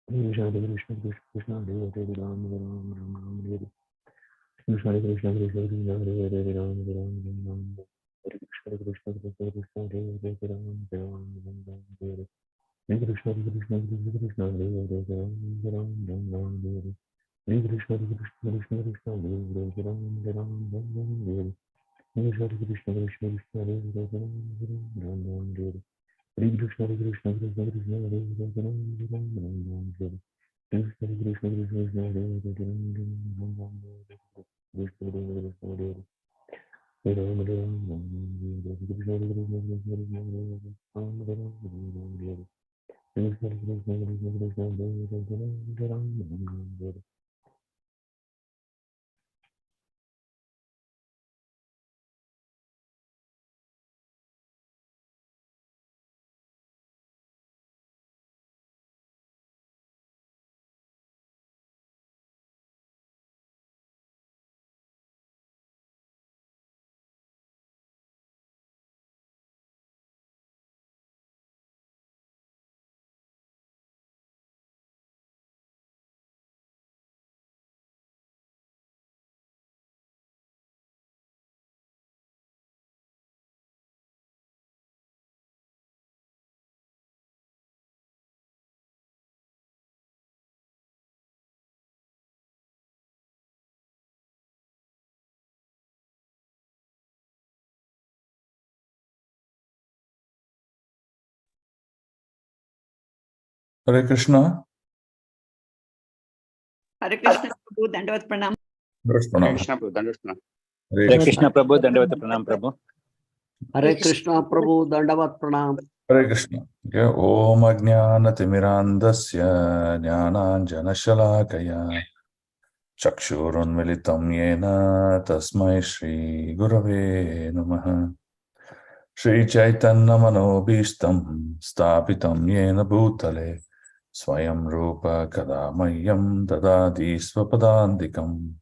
Krishna Hare Krishna Krishna Krishna Hare Hare Ram Ram Ram Ram Hare Hare Krishna Hare Krishna Krishna Krishna Hare Hare Ram Ram Ram Ram Hare Krishna Hare Krishna Krishna Krishna Hare Hare Ram Ram Ram Ram Hare Hare Hare Krishna Hare Krishna Krishna Krishna Hare Hare Ram Ram Ram Ram Hare Hare Hare Krishna Hare Krishna Krishna Krishna Hare Hare Ram Ram Ram Ram Hare Hare Hare Krishna Krishna Krishna Krishna Hare Hare Ram Ram Ram Hare Hare Hare Krishna Krishna Krishna Krishna Hare Hare Ram Ram Ram Ram Hare Hare Hare Krishna Krishna Krishna Hare Hare Ram Ram Ram Hare Hare Krishna Krishna Krishna Hare Hare Ram Ram Ram Hare Hare Krishna Krishna Krishna Krishna Hare Hare Ram Ram Ram Hare Hare Krishna Krishna Krishna Krishna Hare Hare Ram Ram Ram Hare Hare Hare Krishna. Hare Krishna Prabhu, Dandavat Pranam. Hare Krishna Prabhu, Dandavat. Hare Krishna Prabhu, Dandavat Pranam Prabhu. Hare Krishna Prabhu, Dandavat Pranam. Hare Krishna. Om Ajnanaतिमिरान्धस्य ज्ञानाञ्जनशलाकया चक्षुरुन्मिलितं येन तस्मै श्रीगुरवे नमः। श्रीचैतन्यमनोभीष्टं स्थापितं येन भूतले स्वयं रूप कदा मह्यं ददाति स्वपदान्तिकम्।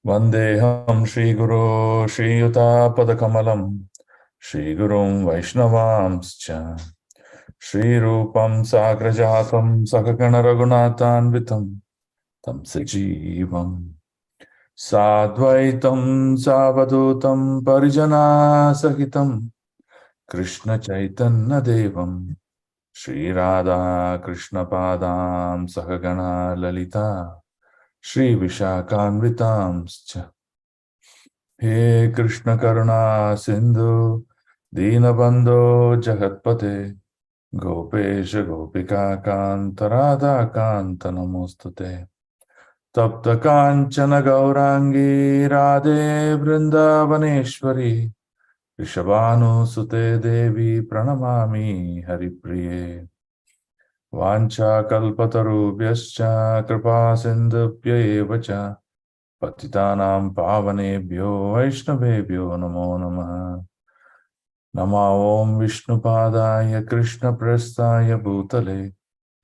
वन्देऽहं श्रीगुरो श्रीयुतापदकमलं श्रीगुरुं वैष्णवांश्च श्रीरूपं साग्रजातं सहगणरघुनाथान्वितं तं सजीवम् साद्वैतं सावधूतं परिजनासहितं कृष्णचैतन्यदेवं श्रीराधा कृष्णपादां सहगणा ललिता श्रीविशाखान्वितांश्च। हे कृष्ण करुणा सिंधु दीनबंधो जगत्पते गोपेश गोपिका कांत राधा कांत नमोस्तुते। तप्त कांचन गौरांगी राधे वृंदावनेश्वरी ऋषभानुसुते देवी प्रणमामि हरिप्रिये। वाञ्छाकल्पतरुभ्यश्च कृपा सिन्धुभ्य एव च पतितानां पावनेभ्यो वैष्णवेभ्यो नमो नमः। नमो ॐ विष्णुपादाय कृष्णप्रेष्ठाय भूतले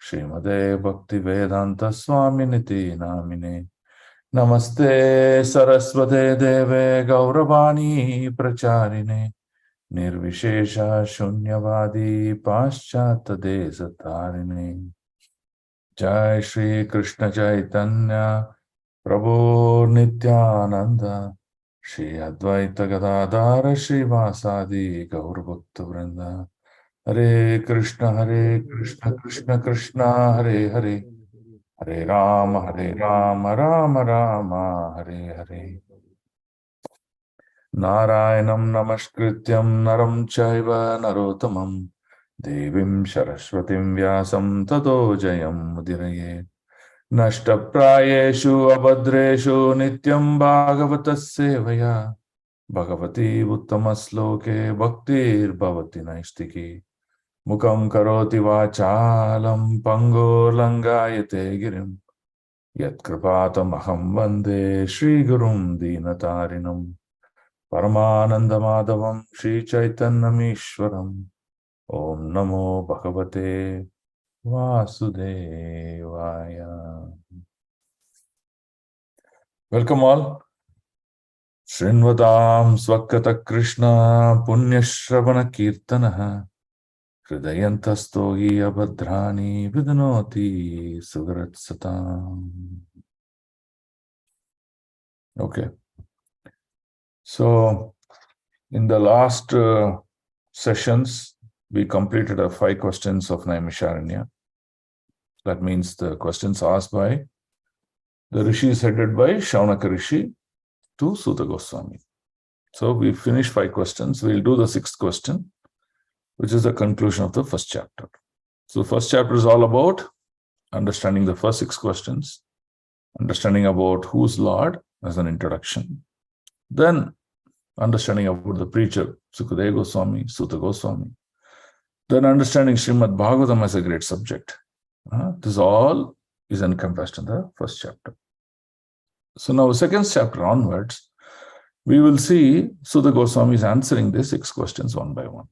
श्रीमते भक्तिवेदान्त स्वामिनिति नामिने। नमस्ते सरस्वते देवे गौरवाणी प्रचारिणे निर्विशेष शून्यवादी पाश्चात्य देशतारिणे। जय श्री कृष्ण चैतन्य प्रभु नित्यानंद श्री अद्वैत गदाधर श्रीवासादि गौरभक्त वृंद। हरे कृष्ण कृष्ण कृष्ण हरे हरे हरे राम राम राम हरे हरे। नारायणं नमस्कृत्यं नरं चैव नरोत्तमं देवीं सरस्वतीं व्यासं ततो जयमुदीरयेत्। नष्टप्रायेषु अभद्रेषु नित्यं भागवतस्य सेवया भगवती उत्तमश्लोके भक्तिर्भवति नैष्टिकी। मुखं करोति वाचालं पङ्गुर्लङ्घयते गिरिं यत्कृपातमहं वन्दे श्रीगुरुं दीनतारिणम्। परमानन्दमाधवं श्रीचैतन्यमीश्वरम्। ॐ नमो भगवते वासुदेवाय। Welcome all. शृण्वतां स्वकत Krishna पुण्यश्रवण कीर्तनः Hridayantasto hi abhadrani vidnoti sugarat satam. Okay. So, in the last sessions, we completed 5 questions of Naimisharanya. That means the questions asked by the rishis headed by Shaunaka Rishi to Suta Goswami. So we finished 5 questions. We'll do the 6th question, which is the conclusion of the first chapter. So the first chapter is all about understanding the first 6 questions, understanding about who's Lord as an introduction, then understanding about the preacher, Sukadeva Goswami, Suta Goswami, then understanding Srimad Bhagavatham as a great subject. This all is encompassed in the first chapter. So now, second chapter onwards, we will see Suta Goswami is answering these 6 questions one by one.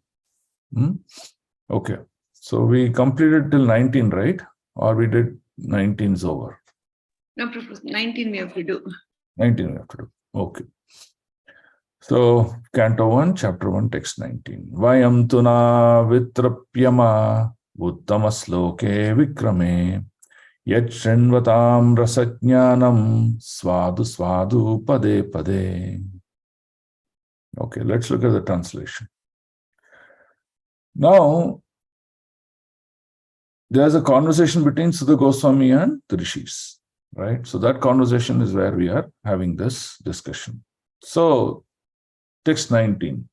Okay. So we completed till 19, right? Or we did 19's over? No, Prabhu, 19 we have to do. 19 we have to do. Okay. So, Canto 1, Chapter 1, Text 19. Vayam tuna vitrapyama uttamasloke vikrame yat shrinvatam rasajnanam swadu swadu pade pade. Okay, let's look at the translation. Now, there's a conversation between Suta Goswami and the rishis, right? So that conversation is where we are having this discussion. So, text 19.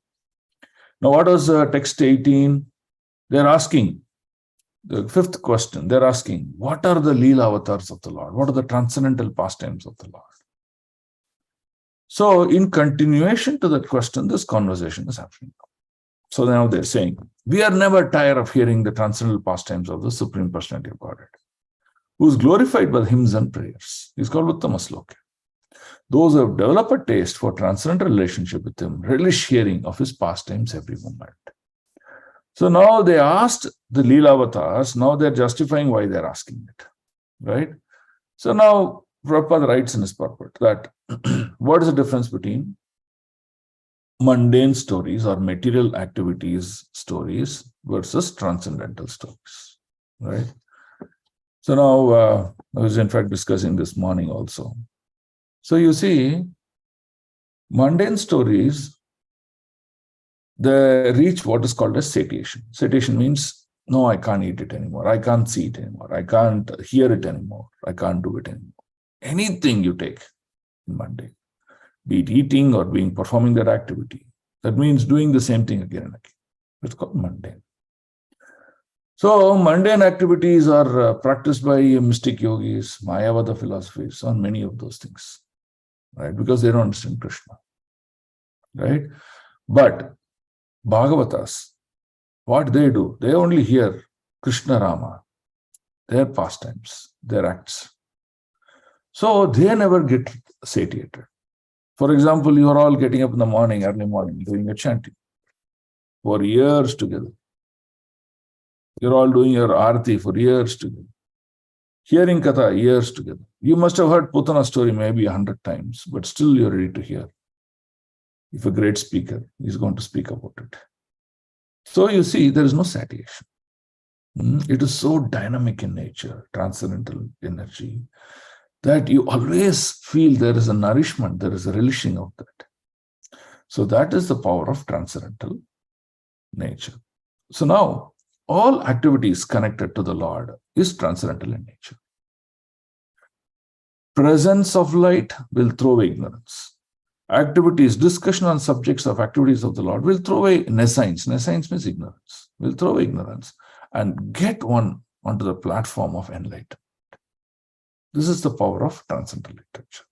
Now, what was text 18? They're asking, the 5th question, they're asking, what are the Leela avatars of the Lord? What are the transcendental pastimes of the Lord? So, in continuation to that question, this conversation is happening. So now they're saying, we are never tired of hearing the transcendental pastimes of the Supreme Personality of Godhead, who is glorified by hymns and prayers. He's called Uttamasloka. Those who have developed a taste for transcendental relationship with him relish hearing of his pastimes every moment. So now they asked the Leela avatars, now they're justifying why they're asking it, right? So now Prabhupada writes in his purport that what is the difference between mundane stories or material activities stories versus transcendental stories, right? So now I was in fact discussing this morning also. So you see, mundane stories, they reach what is called as satiation. Satiation means, no, I can't eat it anymore. I can't see it anymore. I can't hear it anymore. I can't do it anymore. Anything you take in mundane, be it eating or performing that activity, that means doing the same thing again and again. It's called mundane. So mundane activities are practiced by mystic yogis, Mayavada philosophies, on many of those things, right? Because they don't understand Krishna, right? But Bhagavatas, what they do, they only hear Krishna Rama, their pastimes, their acts. So they never get satiated. For example, you are all getting up in the morning, early morning, doing a chanting for years together. You're all doing your arati for years together. Hearing katha years together. You must have heard Putana story maybe 100 times, but still you're ready to hear. If a great speaker is going to speak about it. So you see, there is no satiation. It is so dynamic in nature, transcendental energy, that you always feel there is a nourishment, there is a relishing of that. So that is the power of transcendental nature. So now, all activities connected to the Lord is transcendental in nature. Presence of light will throw away ignorance. Activities, discussion on subjects of activities of the Lord will throw away nescience. Nescience means ignorance. Will throw away ignorance and get one onto the platform of enlightenment. This is the power of transcendental literature.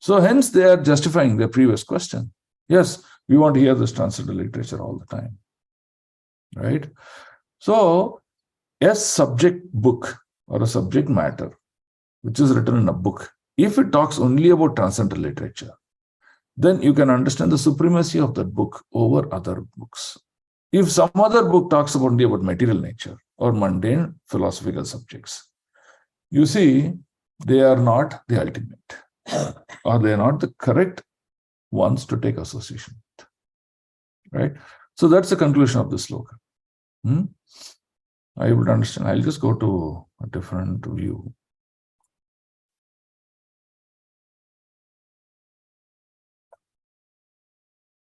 So hence they are justifying their previous question. Yes, we want to hear this transcendental literature all the time. Right? So a subject book or a subject matter, which is written in a book, if it talks only about transcendental literature, then you can understand the supremacy of that book over other books. If some other book talks only about material nature or mundane philosophical subjects, you see, they are not the ultimate, or they are not the correct ones to take association with. Right? So that's the conclusion of this sloka. I would understand. I'll just go to a different view.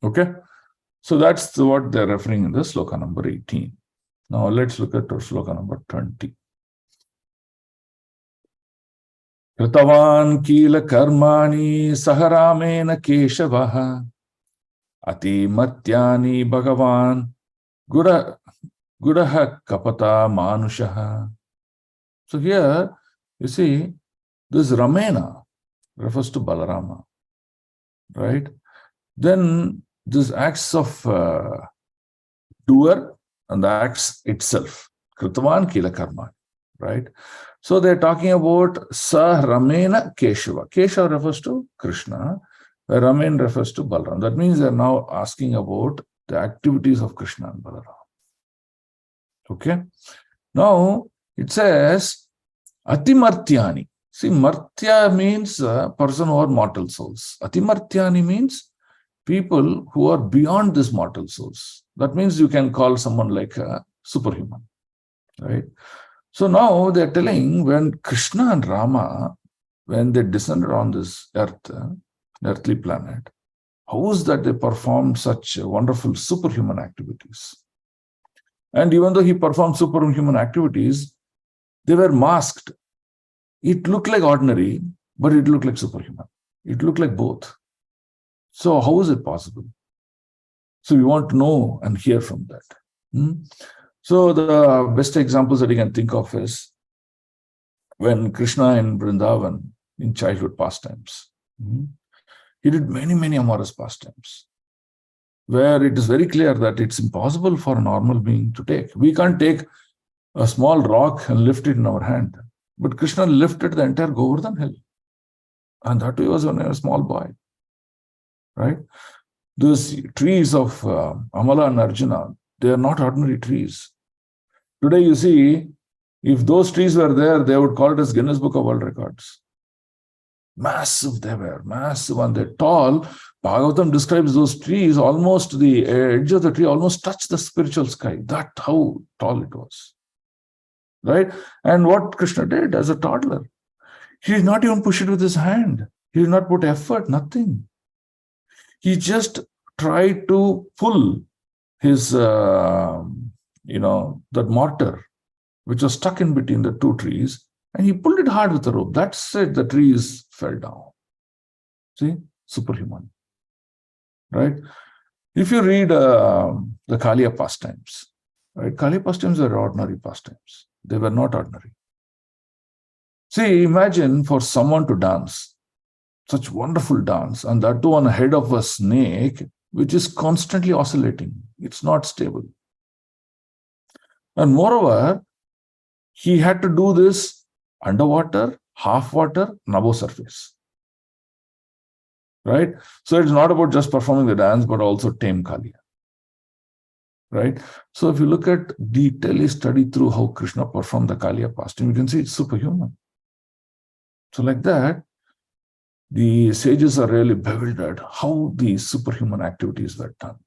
Okay, so that's what they're referring in the sloka number 18. Now let's look at sloka number 20. Kritavan kila karmani saharamena keshavaha ati matyani bhagavan gudaha kapata manushaha. So here you see this Ramena refers to Balarama, right? Then this acts of doer and the acts itself. Kritavan kila karmani, right? So they're talking about Sa Ramena Keshava. Keshava refers to Krishna, where Ramen refers to Balaram. That means they're now asking about the activities of Krishna and Balaram. Okay. Now it says Atimartyani. See, Martya means a person who are mortal souls. Atimartyani means people who are beyond this mortal souls. That means you can call someone like a superhuman, right? So now they're telling when Krishna and Rama, when they descended on this earth, earthly planet, how is that they performed such wonderful superhuman activities? And even though he performed superhuman activities, they were masked. It looked like ordinary, but it looked like superhuman. It looked like both. So how is it possible? So we want to know and hear from that. So the best examples that you can think of is when Krishna in Vrindavan in childhood pastimes. He did many, many amorous pastimes where it is very clear that it's impossible for a normal being to take. We can't take a small rock and lift it in our hand. But Krishna lifted the entire Govardhan hill. And that was when he was a small boy. Right? Those trees of Amala and Arjuna, they are not ordinary trees. Today, you see, if those trees were there, they would call it as Guinness Book of World Records. Massive they were, massive, and they're tall. Bhagavatam describes those trees, almost the edge of the tree almost touched the spiritual sky. That's how tall it was. Right? And what Krishna did as a toddler, he did not even push it with his hand. He did not put effort, nothing. He just tried to pull his, that mortar, which was stuck in between the two trees, and he pulled it hard with the rope. That's it, the trees fell down. See, superhuman, right? If you read the Kaliya pastimes, right? Kaliya pastimes were ordinary pastimes. They were not ordinary. See, imagine for someone to dance, such wonderful dance, and that too on the head of a snake, which is constantly oscillating. It's not stable. And moreover, he had to do this underwater, half water, and above surface. Right? So it's not about just performing the dance, but also tame Kaliya. Right? So if you look at detailed study through how Krishna performed the Kaliya pastime, you can see it's superhuman. So like that, the sages are really bewildered how these superhuman activities were done.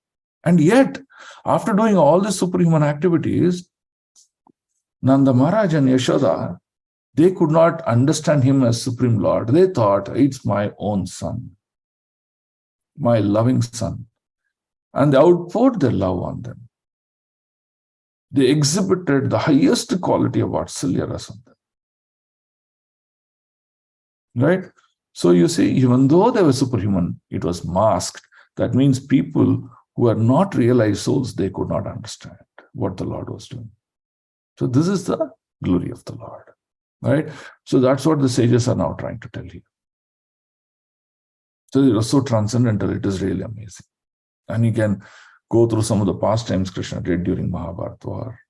And yet, after doing all these superhuman activities, Nanda Maharaj and Yashoda, they could not understand him as Supreme Lord. They thought, it's my own son, my loving son. And they outpoured their love on them. They exhibited the highest quality of Vatsalya Rasa. Right? So you see, even though they were superhuman, it was masked. That means people who are not realized souls, they could not understand what the Lord was doing. So this is the glory of the Lord. Right? So that's what the sages are now trying to tell you. So it was so transcendental, it is really amazing. And you can go through some of the pastimes Krishna did during Mahabharata war.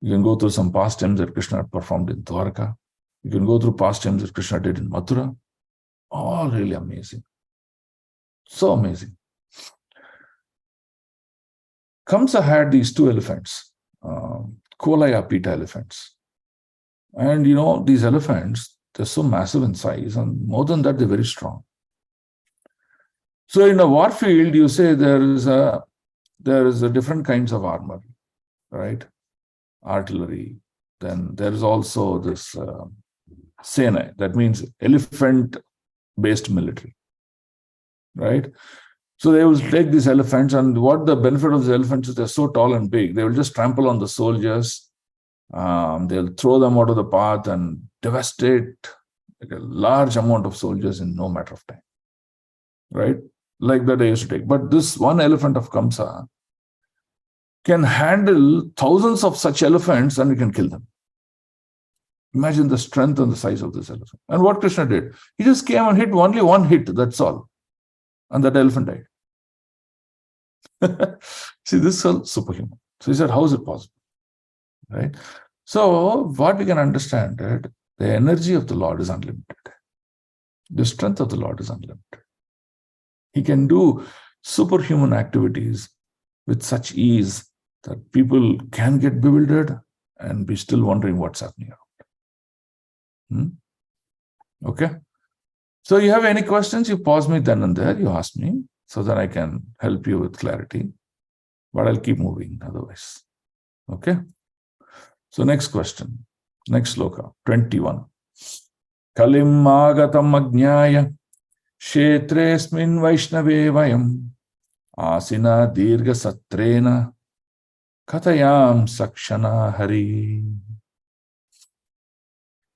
You can go through some pastimes that Krishna performed in Dwarka. You can go through pastimes that Krishna did in Mathura. All really amazing. So amazing. Kamsa had these two elephants, Kuvalaya Pita elephants. And these elephants, they're so massive in size, and more than that, they're very strong. So in a war field, you say there is a different kinds of armor, right? artillery. Then there is also this Sena, that means elephant-based military, right? So they will take these elephants, and what the benefit of the elephants is they're so tall and big, they will just trample on the soldiers. They'll throw them out of the path and devastate like a large amount of soldiers in no matter of time, right? Like that they used to take. But this one elephant of Kamsa can handle thousands of such elephants and it can kill them. Imagine the strength and the size of this elephant. And what Krishna did, he just came and hit only one hit, that's all. And that elephant died. See, this is all superhuman. So he said, how is it possible? Right? So what we can understand that the energy of the Lord is unlimited. The strength of the Lord is unlimited. He can do superhuman activities with such ease that people can get bewildered and be still wondering what's happening around. Okay? So you have any questions, you pause me then and there, you ask me, so that I can help you with clarity. But I'll keep moving otherwise. Okay? So next question, next sloka, 21. Kalim agatam ajnaya kshetresmin vaishnave vayam asina dirga satrena katayam sakshana hari.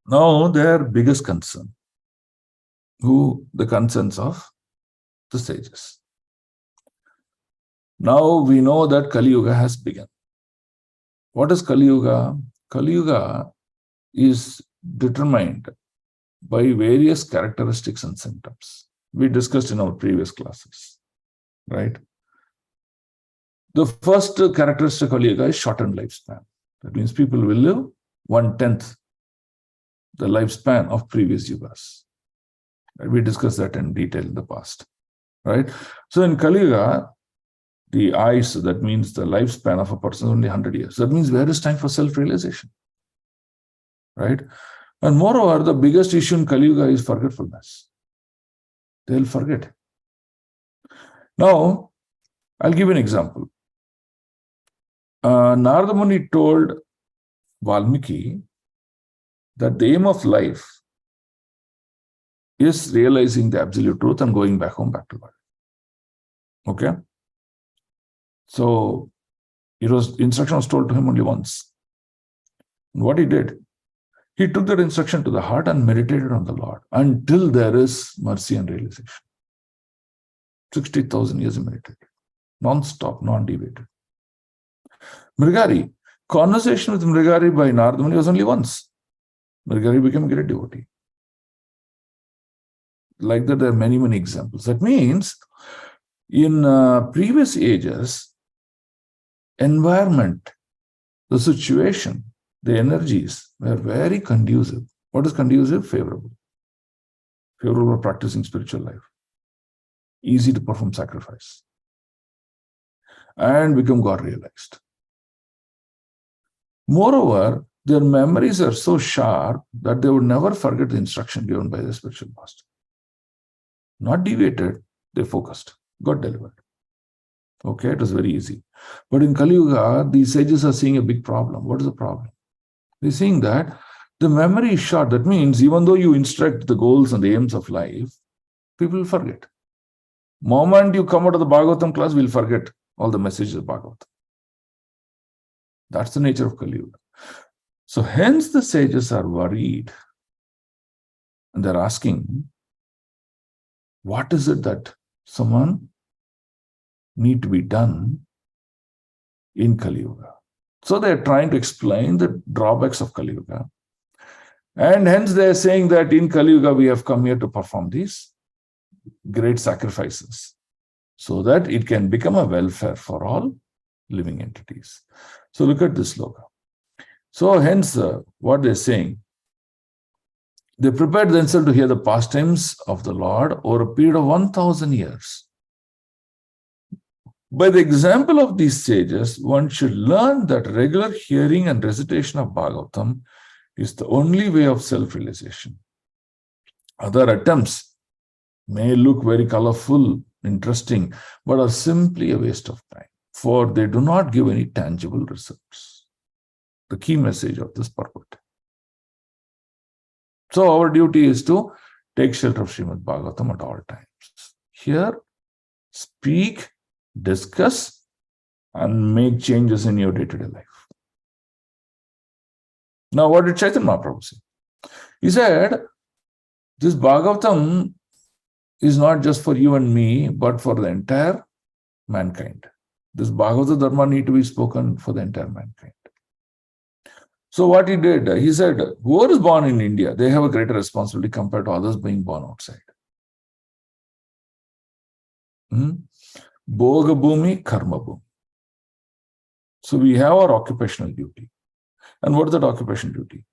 Now their biggest concern, the concerns of the sages. Now we know that Kali Yuga has begun. What is Kali Yuga? Kali Yuga is determined by various characteristics and symptoms. We discussed in our previous classes, right? The first characteristic of Kali Yuga is shortened lifespan. That means people will live 1/10 the lifespan of previous yugas. We discussed that in detail in the past, right? So in Kali Yuga, the ayus, that means the lifespan of a person is only 100 years. That means there is time for self-realization, right? And moreover, the biggest issue in Kali Yuga is forgetfulness. They'll forget. Now, I'll give an example. Narada Muni told Valmiki that the aim of life is realizing the absolute truth and going back home, back to life. Okay? So, instruction was told to him only once. And what he did, he took that instruction to the heart and meditated on the Lord until there is mercy and realization. 60,000 years he meditated, non-stop, non-deviated. Mrigari, conversation with Mrigari by Narada Muni was only once. Mrigari became a great devotee. Like that, there are many, many examples. That means, in previous ages, environment, the situation, the energies were very conducive. What is conducive? Favorable. Favorable for practicing spiritual life. Easy to perform sacrifice. And become God realized. Moreover, their memories are so sharp that they would never forget the instruction given by the spiritual master. Not deviated, they focused, got delivered. Okay, it was very easy. But in Kali Yuga, these sages are seeing a big problem. What is the problem? They're seeing that the memory is short. That means even though you instruct the goals and the aims of life, people will forget. Moment you come out of the Bhagavatham class, we'll forget all the messages of Bhagavatham. That's the nature of Kali Yuga. So hence the sages are worried. And they're asking, what is it that someone need to be done in Kali Yuga? So they're trying to explain the drawbacks of Kali Yuga. And hence they're saying that in Kali Yuga we have come here to perform these great sacrifices so that it can become a welfare for all living entities. So look at this sloka. So hence what they're saying, they prepared themselves to hear the pastimes of the Lord over a period of 1,000 years. By the example of these sages, one should learn that regular hearing and recitation of Bhagavatam is the only way of self-realization. Other attempts may look very colorful, interesting, but are simply a waste of time, for they do not give any tangible results. the key message of this purport. So our duty is to take shelter of Srimad Bhagavatam at all times. Here, speak, discuss, and make changes in your day-to-day life. Now, what did Chaitanya Mahaprabhu say? He said, this Bhagavatam is not just for you and me, but for the entire mankind. This Bhagavata Dharma need to be spoken for the entire mankind. So what he did, he said, whoever is born in India, they have a greater responsibility compared to others being born outside. Bhoga Bhumi, Karma Bhumi. So we have our occupational duty. And what is that occupational duty?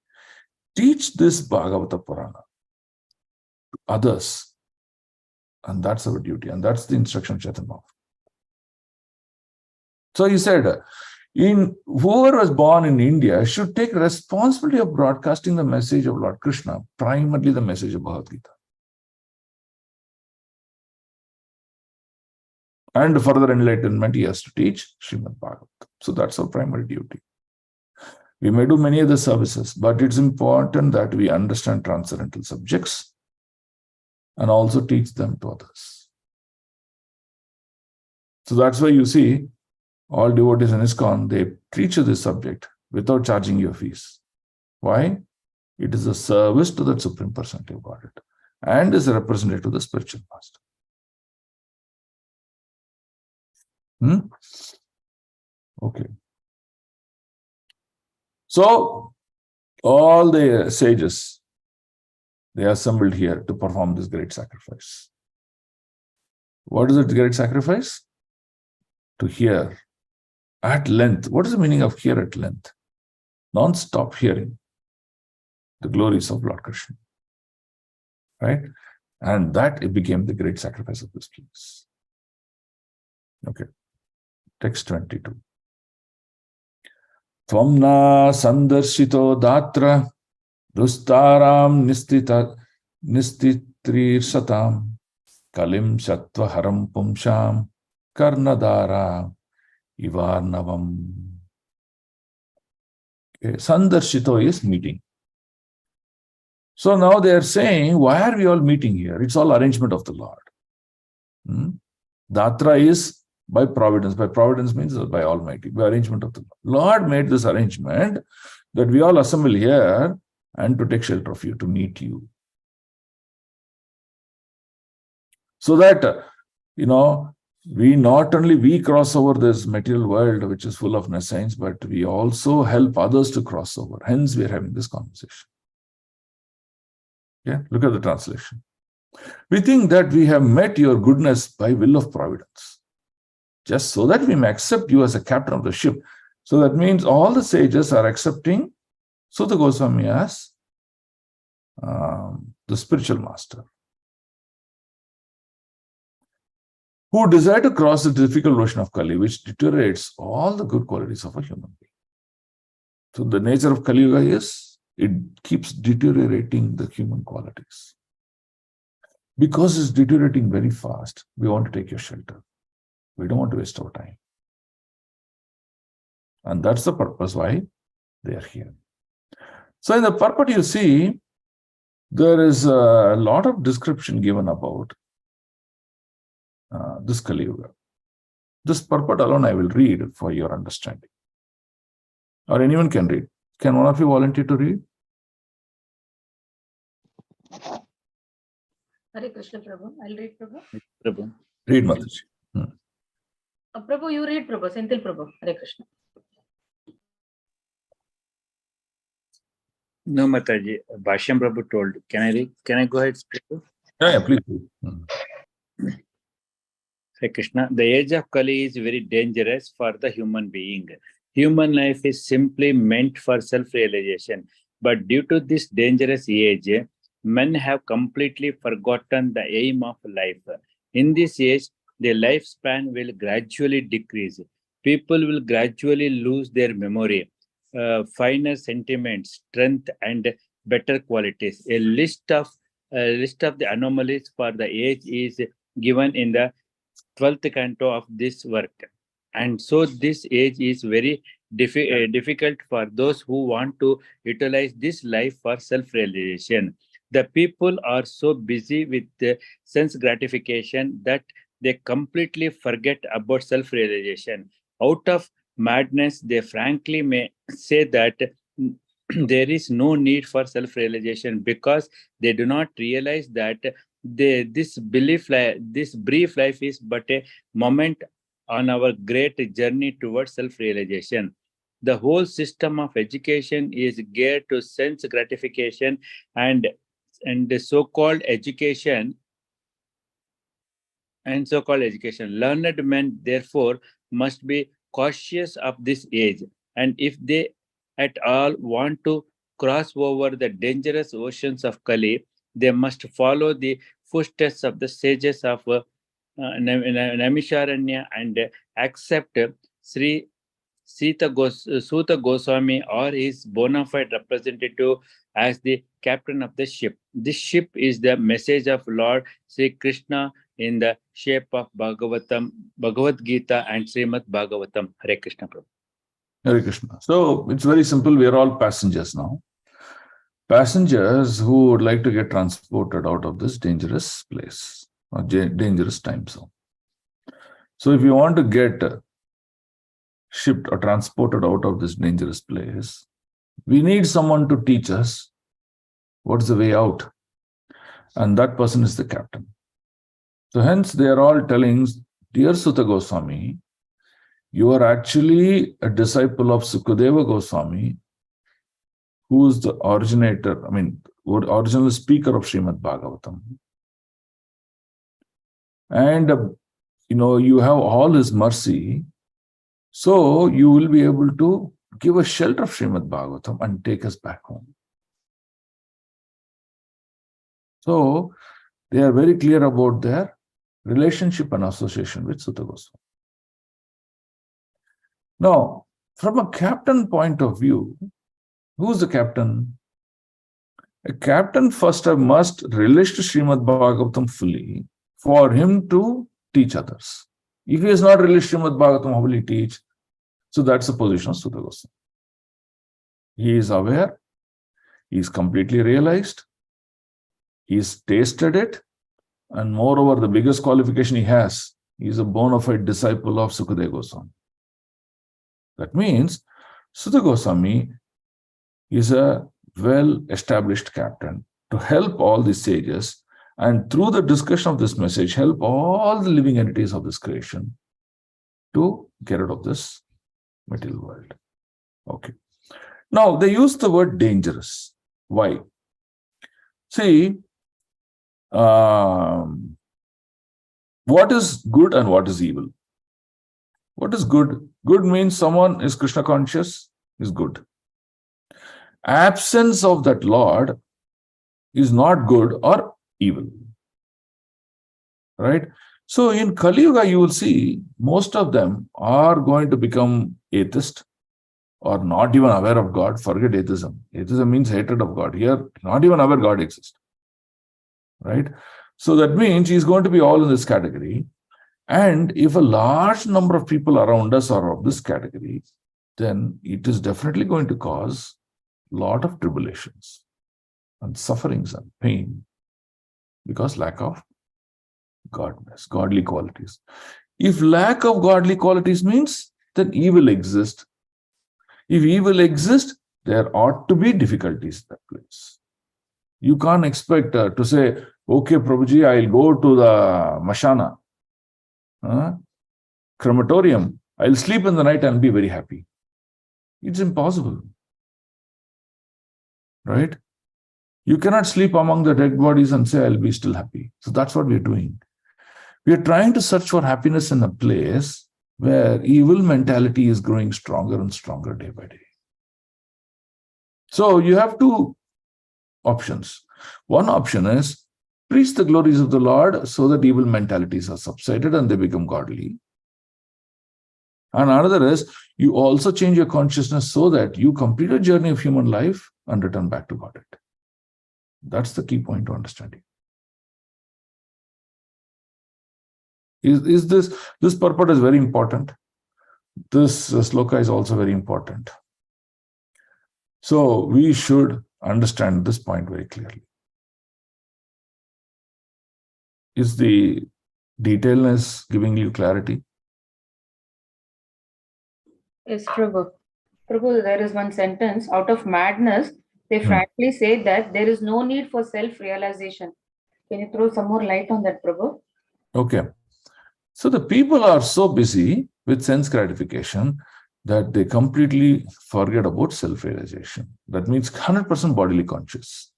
Teach this Bhagavata Purana to others. And that's our duty. And that's the instruction of Chaitanya Mahaprabhu. So he said, whoever was born in India should take responsibility of broadcasting the message of Lord Krishna, primarily the message of Bhagavad Gita. And further enlightenment, he has to teach Srimad Bhagavatam. So that's our primary duty. We may do many other services, but it's important that we understand transcendental subjects and also teach them to others. So that's why you see all devotees in ISKCON, they teach you this subject without charging you fees. Why? It is a service to the Supreme Personality of Godhead and is a representative to the spiritual master. Okay. So, all the sages, they are assembled here to perform this great sacrifice. What is the great sacrifice? To hear at length. What is the meaning of hear at length? Non-stop hearing the glories of Lord Krishna. Right? And that it became the great sacrifice of this place. Okay. Text 22. Tvamna sandarshito datra rustaram nistitrir satam kalim sattva haram pumsham karnadara ivarnavam. Okay. Sandarshito is meeting. So now they are saying, why are we all meeting here? It's all arrangement of the Lord. Datra is by providence. By providence means by Almighty, by arrangement of the Lord. Lord made this arrangement that we all assemble here and to take shelter of you, to meet you. So that, we not only cross over this material world which is full of nescience, but we also help others to cross over. Hence, we are having this conversation. Yeah, look at the translation. We think that we have met your goodness by will of providence, just so that we may accept you as a captain of the ship. So that means all the sages are accepting Sutta Goswami as the spiritual master, who desire to cross the difficult ocean of Kali, which deteriorates all the good qualities of a human being. So the nature of Kali Yuga is, it keeps deteriorating the human qualities. Because it's deteriorating very fast, we want to take your shelter. We don't want to waste our time. And that's the purpose why they are here. So in the purport, you see, there is a lot of description given about this Kali Yuga. This purport alone I will read for your understanding. Or anyone can read. Can one of you volunteer to read? Hare Krishna, Prabhu. I'll read, Prabhu. Prabhu. Read, Mataji. Prabhu, you read, Prabhu. Senthil, Prabhu. Hare Krishna. No, Mataji. Bhashyam Prabhu told. Can I read? Can I go ahead, Prabhu? Yeah, please. Hare Krishna. The age of Kali is very dangerous for the human being. Human life is simply meant for self-realization. But due to this dangerous age, men have completely forgotten the aim of life. In this age, the lifespan will gradually decrease. People will gradually lose their memory, finer sentiments, strength, and better qualities. A list of the anomalies for the age is given in the 12th canto of this work. And so this age is very difficult for those who want to utilize this life for self-realization. The people are so busy with sense gratification that they completely forget about self-realization. Out of madness, they frankly may say that there is no need for self-realization because they do not realize that this brief life is but a moment on our great journey towards self-realization. The whole system of education is geared to sense gratification, and the so-called education Learned men, therefore, must be cautious of this age, and if they at all want to cross over the dangerous oceans of Kali, they must follow the footsteps of the sages of Naimisharanya and accept Sri Suta Goswami or his bona fide representative as the captain of the ship. This ship is the message of Lord Sri Krishna in the shape of Bhagavad Gita and Srimad Bhagavatam. Hare Krishna Prabhu. Hare Krishna. So it's very simple. We are all passengers now. Passengers who would like to get transported out of this dangerous place or dangerous time zone. So if you want to get shipped or transported out of this dangerous place, we need someone to teach us what's the way out. And that person is the captain. So hence they are all telling, dear Suta Goswami, you are actually a disciple of Sukadeva Goswami, who is the original speaker of Srimad Bhagavatam. And, you have all his mercy. So you will be able to give a shelter of Srimad Bhagavatam and take us back home. So they are very clear about their relationship and association with Suta Goswami. Now, from a captain point of view, who's the captain? A captain first must relish to Srimad Bhagavatam fully for him to teach others. If he is not relished Srimad Bhagavatam, how will he teach? So that's the position of Suta Goswami. He is aware, he is completely realized, he has tasted it, and moreover, the biggest qualification he has, he is a bona fide disciple of Sukadeva Goswami. That means Suta Goswami is a well-established captain to help all the sages, and through the discussion of this message, help all the living entities of this creation to get out of this material world. Okay. Now, they use the word dangerous. Why? See, what is good and what is evil? What is good? Good means someone is Krishna conscious, is good. Absence of that Lord is not good or evil. Right? So in Kali Yuga, you will see most of them are going to become atheist or not even aware of God. Forget atheism. Atheism means hatred of God. Here, not even aware God exists. Right? So that means he's going to be all in this category. And if a large number of people around us are of this category, then it is definitely going to cause a lot of tribulations and sufferings and pain because lack of godness, godly qualities. If lack of godly qualities means, then evil exists. If evil exists, there ought to be difficulties in that place. You can't expect to say, okay, Prabhuji, I'll go to the Mashana, crematorium. I'll sleep in the night and be very happy. It's impossible. Right? You cannot sleep among the dead bodies and say, I'll be still happy. So that's what we're doing. We are trying to search for happiness in a place where evil mentality is growing stronger and stronger day by day. So you have two options. One option is preach the glories of the Lord so that evil mentalities are subsided and they become godly. And another is you also change your consciousness so that you complete a journey of human life and return back to Godhead. That's the key point to understanding. This purport is very important. This sloka is also very important. So we should understand this point very clearly. Is the detailness giving you clarity? Yes, Prabhu. Prabhu, there is one sentence. Out of madness, they frankly say that there is no need for self-realization. Can you throw some more light on that, Prabhu? Okay. So the people are so busy with sense gratification that they completely forget about self-realization. That means 100% bodily conscious.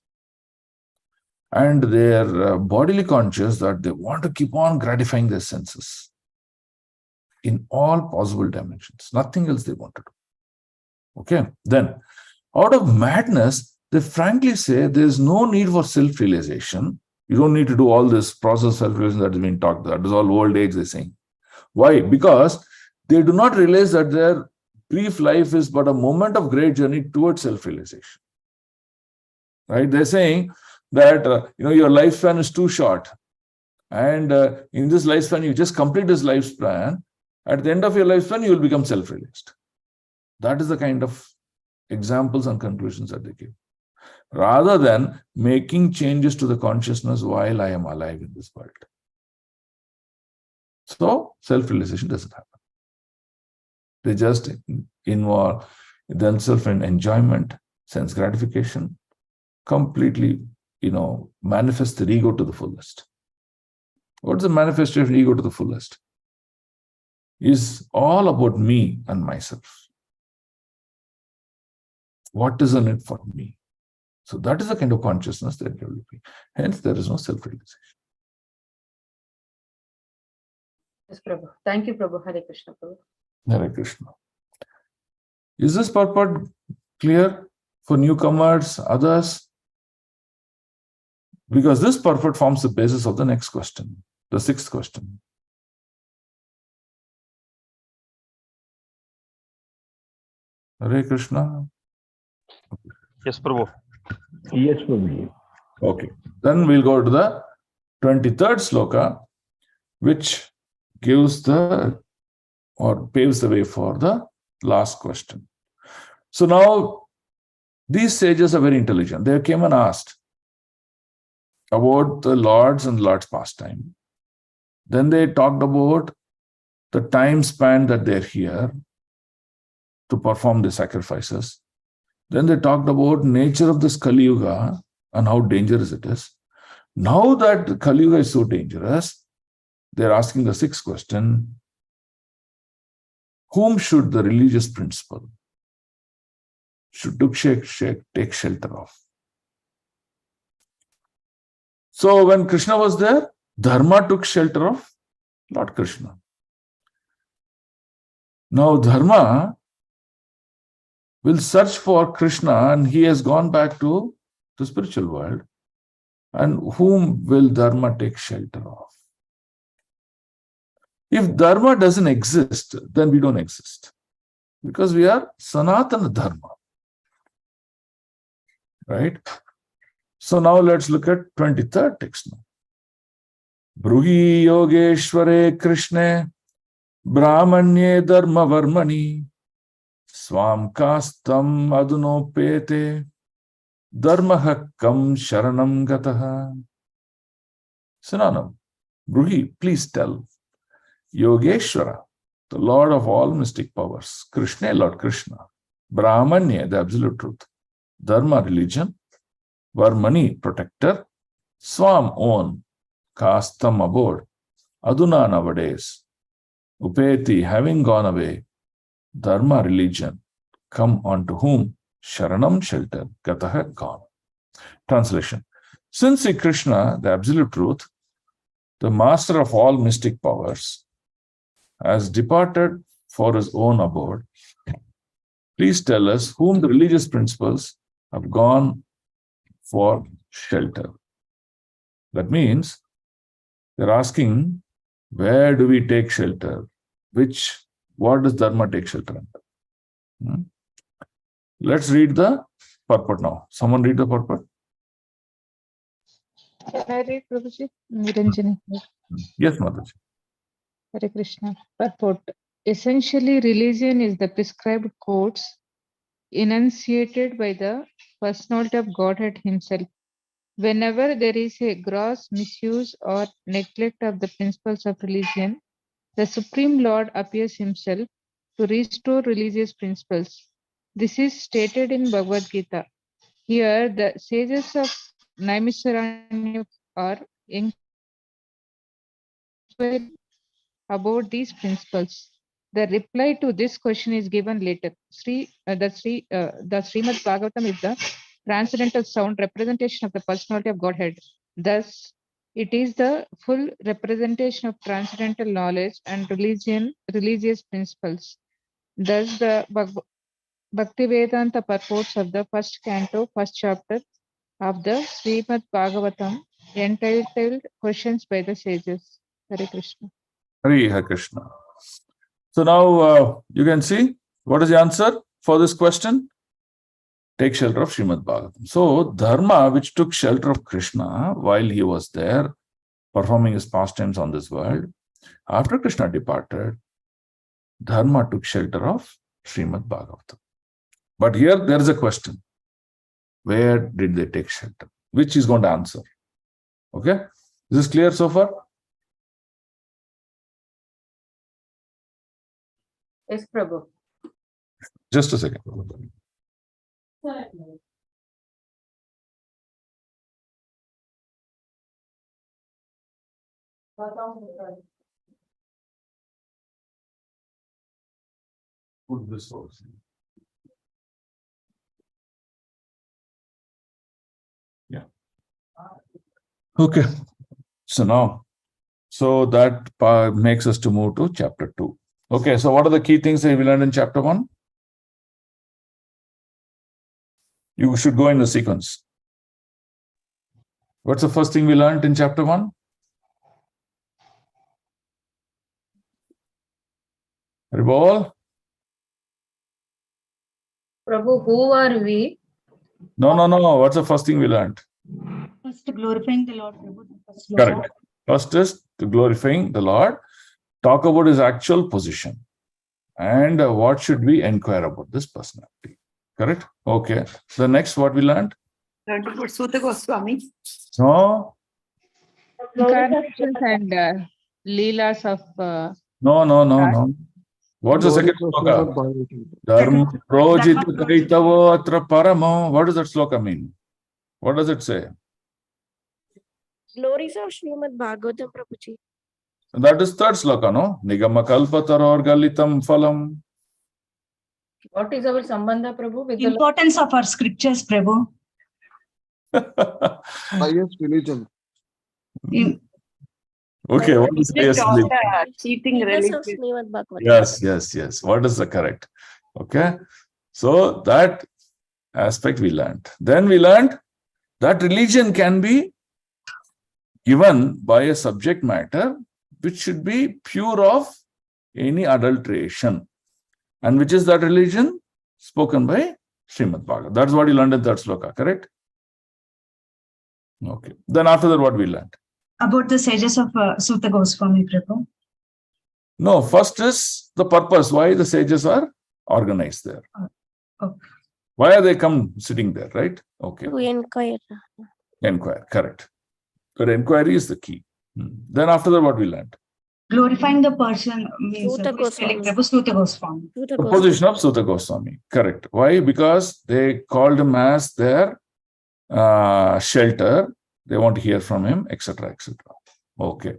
And they are bodily conscious that they want to keep on gratifying their senses in all possible dimensions. Nothing else they want to do. Okay. Then, out of madness, they frankly say there is no need for self-realization. You don't need to do all this process of self-realization that has been talked about. That is all old age, they're saying. Why? Because they do not realize that their brief life is but a moment of great journey towards self-realization. Right? They're saying that your lifespan is too short. And in this lifespan, you just complete this lifespan. At the end of your lifespan, you will become self-realized. That is the kind of examples and conclusions that they give. Rather than making changes to the consciousness while I am alive in this world. So, self-realization doesn't happen. They just involve themselves in enjoyment, sense gratification, completely, manifest their ego to the fullest. What's the manifestation of ego to the fullest? Is all about me and myself. What is in it for me? So that is the kind of consciousness they're developing. Hence, there is no self-realization. Yes, Prabhu. Thank you, Prabhu. Hare Krishna, Prabhu. Hare Krishna. Is this purport clear for newcomers, others? Because this purport forms the basis of the next question, the sixth question. Hare Krishna. Yes, Prabhu. Yes, Prabhuji. Okay. Then we'll go to the 23rd sloka, which gives paves the way for the last question. So now, these sages are very intelligent. They came and asked about the Lord's and Lord's pastime. Then they talked about the time span that they're here to perform the sacrifices. Then they talked about nature of this Kali Yuga and how dangerous it is. Now that Kali Yuga is so dangerous, they're asking the sixth question: whom should the religious principle should take shelter of? So when Krishna was there, Dharma took shelter of Lord Krishna. Now Dharma will search for Krishna, and he has gone back to the spiritual world. And whom will Dharma take shelter of? If Dharma doesn't exist, then we don't exist. Because we are Sanatana Dharma. Right? So now let's look at 23rd text now. Bruhi Yogeshware Krishne Brahmanye Dharma Varmani Swam Kastam Adunopete Dharmahakkam Sharanam Gataha. Synonym. Bruhi, please tell. Yogeshwara, the Lord of all mystic powers. Krishna, Lord Krishna. Brahmanya, the absolute truth. Dharma, religion. Varmani, protector. Swam, own. Kastam, abode. Aduna, nowadays. Upeti, having gone away. Dharma, religion. Come unto whom? Sharanam, shelter. Gataha, gone. Translation. Since Sri Krishna, the absolute truth, the master of all mystic powers, has departed for his own abode, please tell us whom the religious principles have gone for shelter. That means they're asking, where do we take shelter? What does Dharma take shelter under? Let's read the purport now. Someone read the purport. Hare Prabhuji, Niranjani. Yes, Mataji. Hare Krishna. Purport. Essentially, religion is the prescribed codes enunciated by the personality of Godhead himself. Whenever there is a gross misuse or neglect of the principles of religion, the Supreme Lord appears himself to restore religious principles. This is stated in Bhagavad Gita. Here, the sages of Naimisaranya are inquiring about these principles. The reply to this question is given later. The Srimad Bhagavatam is the transcendental sound representation of the personality of Godhead. Thus, it is the full representation of transcendental knowledge and religious principles. Thus, the Bhaktivedanta purports of the first canto, first chapter of the Srimad Bhagavatam, entitled Questions by the Sages. Hare Krishna. Hare Krishna. So now you can see what is the answer for this question? Take shelter of Srimad Bhagavatam. So Dharma, which took shelter of Krishna while he was there performing his pastimes on this world, after Krishna departed, Dharma took shelter of Srimad Bhagavatam. But here there is a question. Where did they take shelter? Which is going to answer. Okay? Is this clear so far? Yes, Prabhu. Just a second. Put this also. Yeah. Okay. So now, that makes us to move to chapter 2. Okay, so what are the key things that we learned in chapter 1? You should go in the sequence. What's the first thing we learned in chapter 1? Ribol? Prabhu, who are we? No. What's the first thing we learned? First, glorifying the Lord. Prabhu. Correct. First is to glorifying the Lord. Talk about his actual position. And what should we inquire about this personality? Correct? Okay. The next, what we learned? Learned about Sutta Goswami. No. Incarnations and Leelas of No. What's the second sloka? Dharma projita kaitavo atra paramo. What does that sloka mean? What does it say? Glories of Srimad Bhagavatam, Prabhuji. That is third sloka, no? Nigama kalpataror galitam phalam. What is our sambandha, Prabhu, with the Importance of our scriptures, Prabhu. Highest religion. Okay, what is highest religion? Cheating Goodness of religion. Srimad Bhagavatam. Yes. What is the correct? Okay. So that aspect we learned. Then we learned that religion can be given by a subject matter which should be pure of any adulteration. And which is that religion? Spoken by Srimad Bhagavatam. That's what you learned in that sloka, correct? Okay. Then after that, what we learned? About the sages of Sutta Goswami, Prabhu. No, first is the purpose, why the sages are organized there. Okay. Why are they come sitting there, right? Okay. To inquire. Inquire, correct. But inquiry is the key. Then after that, what we learned? Glorifying the person means Sutta Goswami. Prabhu Sutta Goswami. Sutta The Goswami. position of Sutta Goswami, correct. Why? Because they called him as their shelter. They want to hear from him, etc., etc. Okay.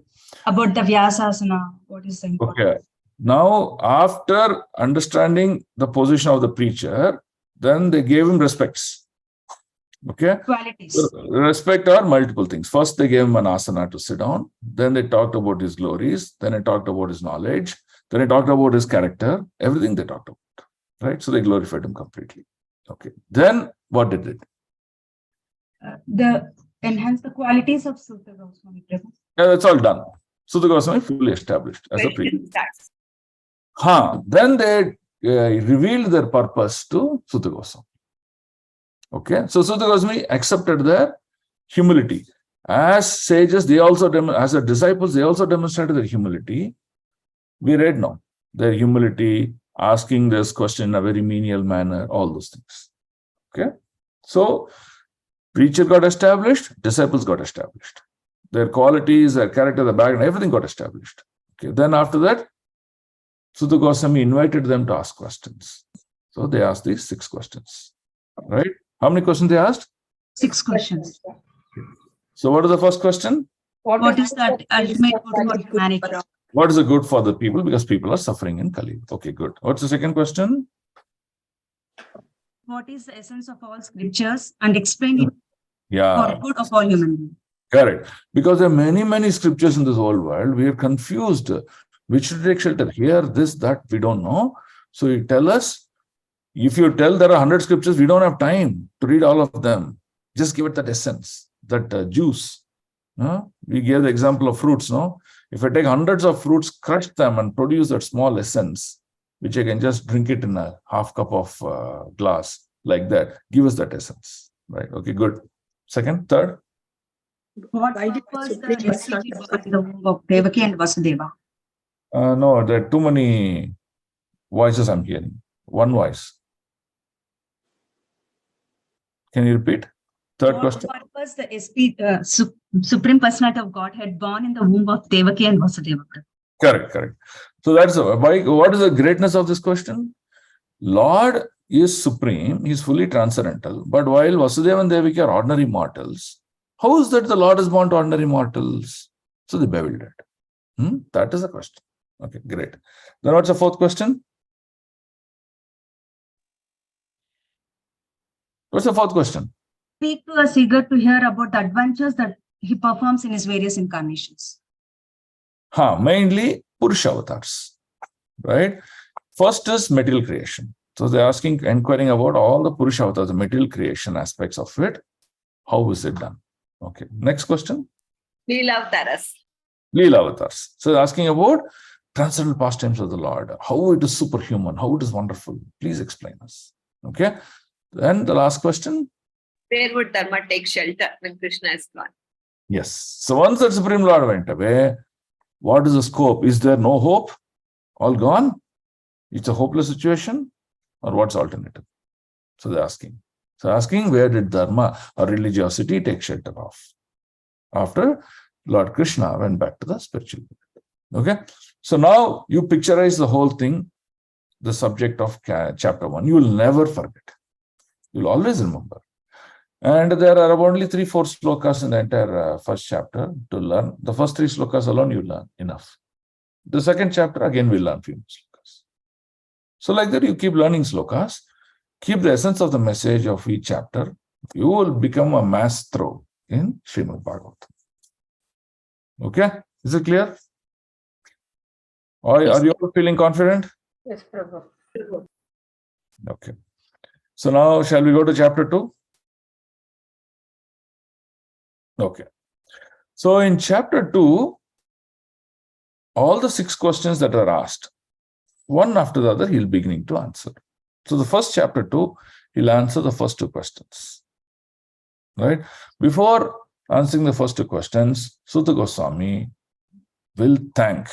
About the Vyasasana, what is the importance? Okay. Now, after understanding the position of the preacher, then they gave him respects. Okay. Qualities. Respect are multiple things. First, they gave him an asana to sit down. Then they talked about his glories. Then they talked about his knowledge. Then they talked about his character. Everything they talked about. Right? So they glorified him completely. Okay. Then what did it? Enhance the qualities of Sutta Goswami, Prabhu. Yeah, that's all done. Sutta Goswami fully established as a preacher. Then they revealed their purpose to Sutta Goswami. Okay, so Sutta Goswami accepted their humility. As sages, they also, as a disciples, they also demonstrated their humility. We read now. their humility, asking this question in a very menial manner, all those things. Okay. So preacher got established, disciples got established. Their qualities, their character, their background, everything got established. Okay. Then after that, Sutta Goswami invited them to ask questions. So they asked these 6 questions. Right? How many questions they asked? 6 questions. So what is the first question? What is that ultimate good for humanity? What is the good for the people? Because people are suffering in Kali. Okay, good. What's the second question? What is the essence of all scriptures and explain it Yeah. for good of all human beings? Correct. Because there are many, many scriptures in this whole world. We are confused. Which to take shelter? Here, this, that, we don't know. So you tell us, if you tell there are 100 scriptures, we don't have time to read all of them. Just give it that essence, that juice. We gave the example of fruits, no? If I take hundreds of fruits, crush them and produce that small essence, which I can just drink it in a half cup of glass, like that. Give us that essence, right? Okay, good. Second, third? What was the recipe in the womb of Devaki and Vasudeva? No, there are too many voices I'm hearing. One voice. Can you repeat? Third question. What purpose the Supreme Personality of Godhead born in the womb of Devaki and Vasudeva? Correct. So that's why. What is the greatness of this question? Lord is supreme, he is fully transcendental. But while Vasudeva and Devaki are ordinary mortals, how is that the Lord is born to ordinary mortals? So they bewildered. That is the question. Okay, great. Then what's the fourth question? What's the fourth question? Speak to us eager to hear about the adventures that he performs in his various incarnations. Mainly Purusha avatars, right? First is material creation. So they're inquiring about all the Purusha avatars, the material creation aspects of it. How is it done? Okay, next question. Leela avatars. Leela avatars. So they're asking about transcendental pastimes of the Lord, how it is superhuman, how it is wonderful. Please explain us. Okay. Then the last question. Where would Dharma take shelter when Krishna is gone? Yes. So once the Supreme Lord went away, what is the scope? Is there no hope? All gone? It's a hopeless situation? Or what's alternative? So they're asking. So asking, where did Dharma or religiosity take shelter of? After Lord Krishna went back to the spiritual world. Okay. So now you picturize the whole thing, the subject of chapter 1. You will never forget. You'll always remember. And there are only 3-4 slokas in the entire first chapter to learn. The first 3 slokas alone you learn enough. The second chapter, again, we'll learn few slokas. So like that, you keep learning slokas, keep the essence of the message of each chapter. You will become a maestro in Srimad Bhagavatam. Okay? Is it clear? Are you all feeling confident? Yes, Prabhu. Okay. So now, shall we go to chapter 2? Okay. So in chapter 2, all the 6 questions that are asked, one after the other, he'll be beginning to answer. So the first chapter 2, he'll answer the first 2 questions. Right? Before answering the first 2 questions, Sutta Goswami will thank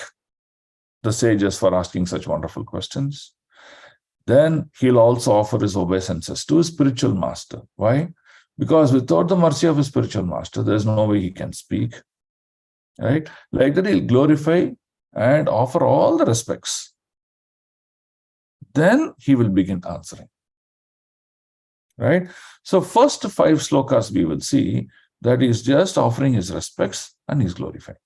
the sages for asking such wonderful questions. Then he'll also offer his obeisances to his spiritual master. Why? Because without the mercy of his spiritual master, there is no way he can speak. Right? Like that, he'll glorify and offer all the respects. Then he will begin answering. Right? So first 5 slokas we will see that he's just offering his respects and he's glorifying.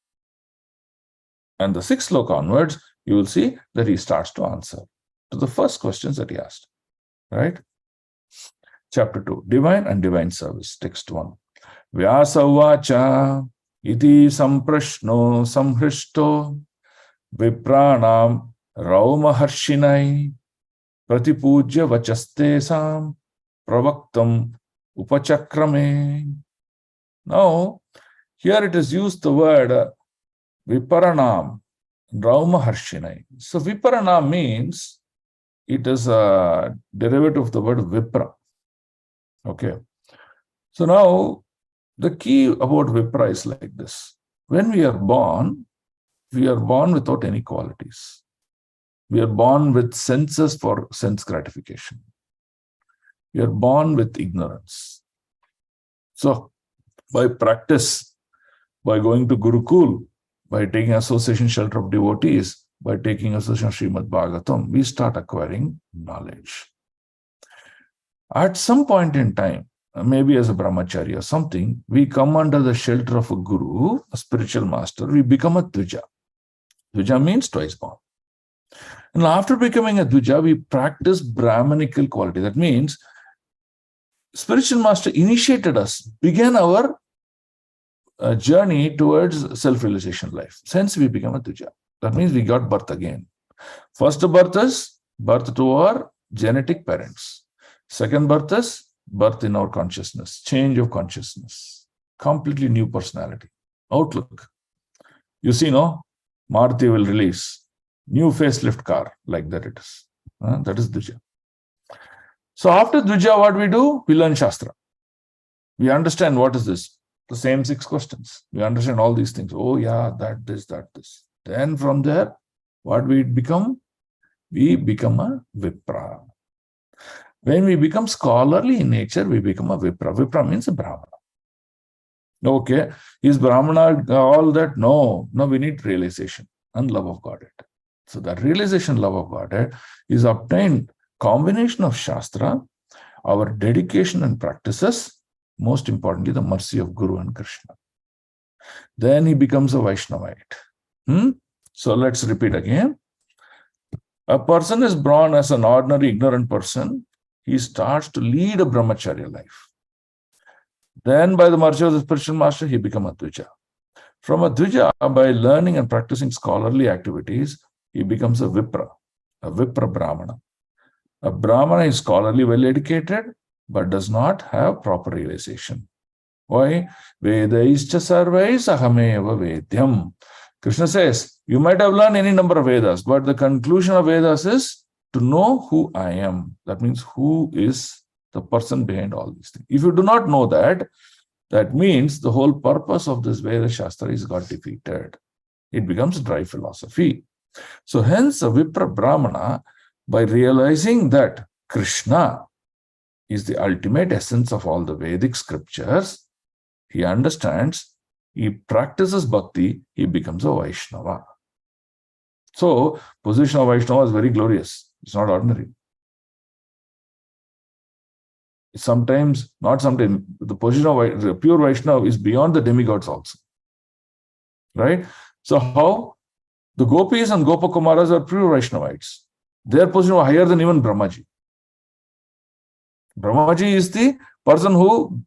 And the 6th sloka onwards, you will see that he starts to answer to the first questions that he asked. Right? Chapter 2, Divine and Divine Service, text 1. Vyasa vacha iti samprashno samhrishto vipranam raumaharshinai pratipujya vachaste sam pravaktam upachakrame. Now, here it is used the word viparanam, raumaharshinai. So viparanam means it is a derivative of the word vipra. Okay. So now, the key about vipra is like this. When we are born without any qualities. We are born with senses for sense gratification. We are born with ignorance. So, by practice, by going to Gurukul, by taking association shelter of devotees, by taking association of Srimad Bhagavatam, we start acquiring knowledge. At some point in time, maybe as a brahmachari or something, we come under the shelter of a guru, a spiritual master, we become a dvija. Dvija means twice born. And after becoming a dvija, we practice brahmanical quality. That means spiritual master initiated us, began our journey towards self-realization life. Since we become a dvija, that means we got birth again. First birth is birth to our genetic parents. Second birth is birth in our consciousness, change of consciousness, completely new personality, outlook. You see, no? Maruti will release new facelift car, like that it is. That is Dvija. So after Dvija, what we do? We learn Shastra. We understand what is this. The same 6 questions. We understand all these things. Oh yeah, that, this, that, this. Then from there, what we become? We become a Vipra. When we become scholarly in nature, we become a Vipra. Vipra means a Brahmana. Okay, is Brahmana all that? No, we need realization and love of Godhead. So that realization, love of Godhead is obtained combination of Shastra, our dedication and practices, most importantly, the mercy of Guru and Krishna. Then he becomes a Vaishnavite. So let's repeat again. A person is born as an ordinary ignorant person. He starts to lead a brahmacharya life. Then by the mercy of the spiritual master, he becomes a dvija. From a dvija, by learning and practicing scholarly activities, he becomes a Vipra Brahmana. A Brahmana is scholarly, well educated, but does not have proper realization. Why? Vedaischa sarvais ahameva vedyam. Krishna says, you might have learned any number of Vedas, but the conclusion of Vedas is to know who I am. That means who is the person behind all these things. If you do not know that, that means the whole purpose of this Veda Shastra is got defeated. It becomes dry philosophy. So hence a Vipra Brahmana, by realizing that Krishna is the ultimate essence of all the Vedic scriptures, he understands, he practices bhakti, he becomes a Vaishnava. So position of Vaishnava is very glorious. It's not ordinary. Sometimes, not sometimes, the position of the pure Vaishnava is beyond the demigods also. Right? So how? The gopis and Gopakumaras are pure Vaishnavites. Their position was higher than even Brahmaji. Brahmaji is the person who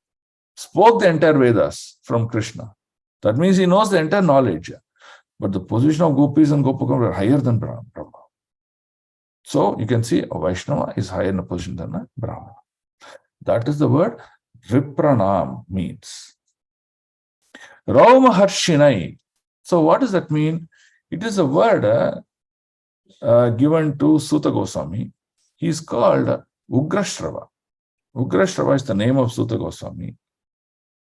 spoke the entire Vedas from Krishna. That means he knows the entire knowledge. But the position of gopis and Gopakumaras are higher than Brahma. So you can see a Vaishnava is higher in a position than a Brahmana. That is the word Vipranam means. Raumaharshinai. So what does that mean? It is a word given to Suta Goswami. He is called Ugrashrava. Ugrashrava is the name of Suta Goswami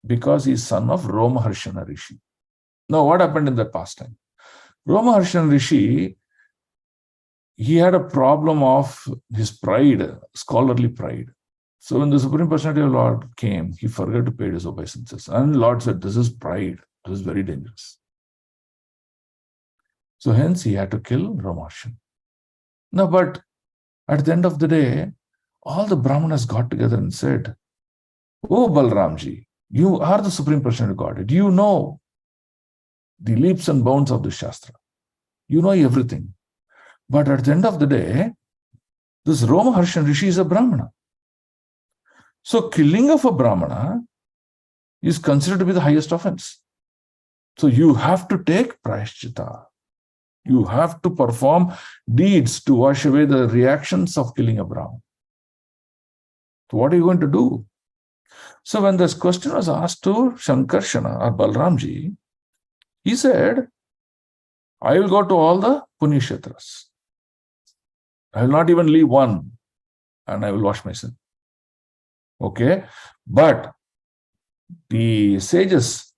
because he is son of Romaharshana Rishi. Now what happened in that past time? Romaharshana Rishi, he had a problem of his pride, scholarly pride. So when the Supreme Personality of Lord came, he forgot to pay his obeisances. And Lord said, this is pride. This is very dangerous. So hence he had to kill Romaharshan. Now, but at the end of the day, all the Brahmanas got together and said, oh Balramji, you are the Supreme Personality of Godhead. You know the leaps and bounds of the Shastra. You know everything. But at the end of the day, this Romaharshan Rishi is a Brahmana. So killing of a Brahmana is considered to be the highest offense. So you have to take prayashchitta. You have to perform deeds to wash away the reactions of killing a Brahmana. So what are you going to do? So when this question was asked to Shankarshana or Balramji, he said, I will go to all the Punyashetras. I will not even leave one, and I will wash myself. Okay, but the sages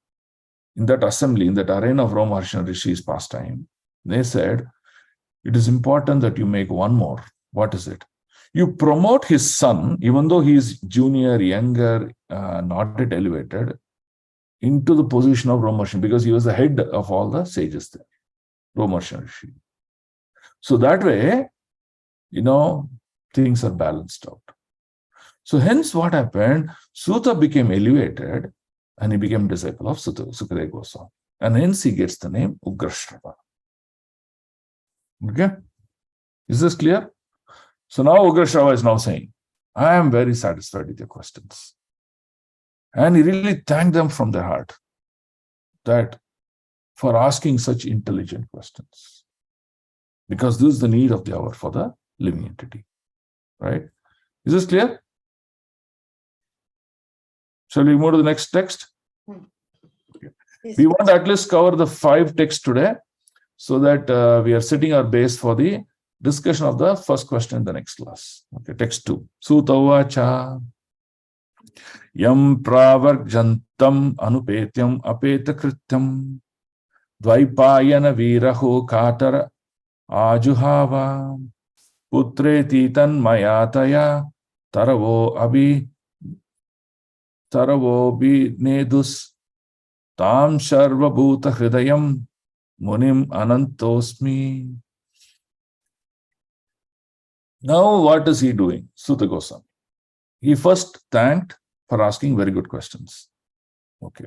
in that assembly, in that arena of Romaharshan Rishi's pastime, they said, it is important that you make one more. What is it? You promote his son, even though he is junior, younger, not yet elevated, into the position of Romarshi, because he was the head of all the sages there, Romarshi. So that way, things are balanced out. So hence what happened, Suta became elevated and he became disciple of Sukadeva Goswami. And hence he gets the name Ugrashrava. Okay? Is this clear? So now Ugrashrava is now saying, I am very satisfied with your questions. And he really thanked them from their heart for asking such intelligent questions. Because this is the need of the hour for the living entity. Right? Is this clear? Shall we move to the next text? Okay. We want to at least cover the 5 texts today so that we are setting our base for the discussion of the first question in the next class. Okay, text 2. Sutavacha yam pravarjantam anupetyam apetakrityam dvaipayana viraho katara ajuhava putreti tanmayataya taravo nedus tam sharva bhuta hridayam munim anantosmi. Now what is he doing? Suta Goswami. He first thanked for asking very good questions. Okay.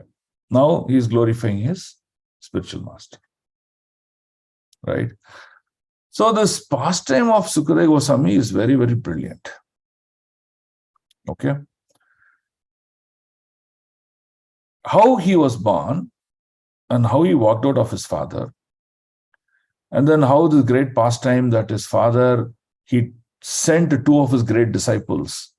Now he is glorifying his spiritual master. Right? So this pastime of Sukadeva Goswami is very, very brilliant. Okay. How he was born and how he walked out of his father, and then how this great pastime that his father, he sent 2 of his great disciples.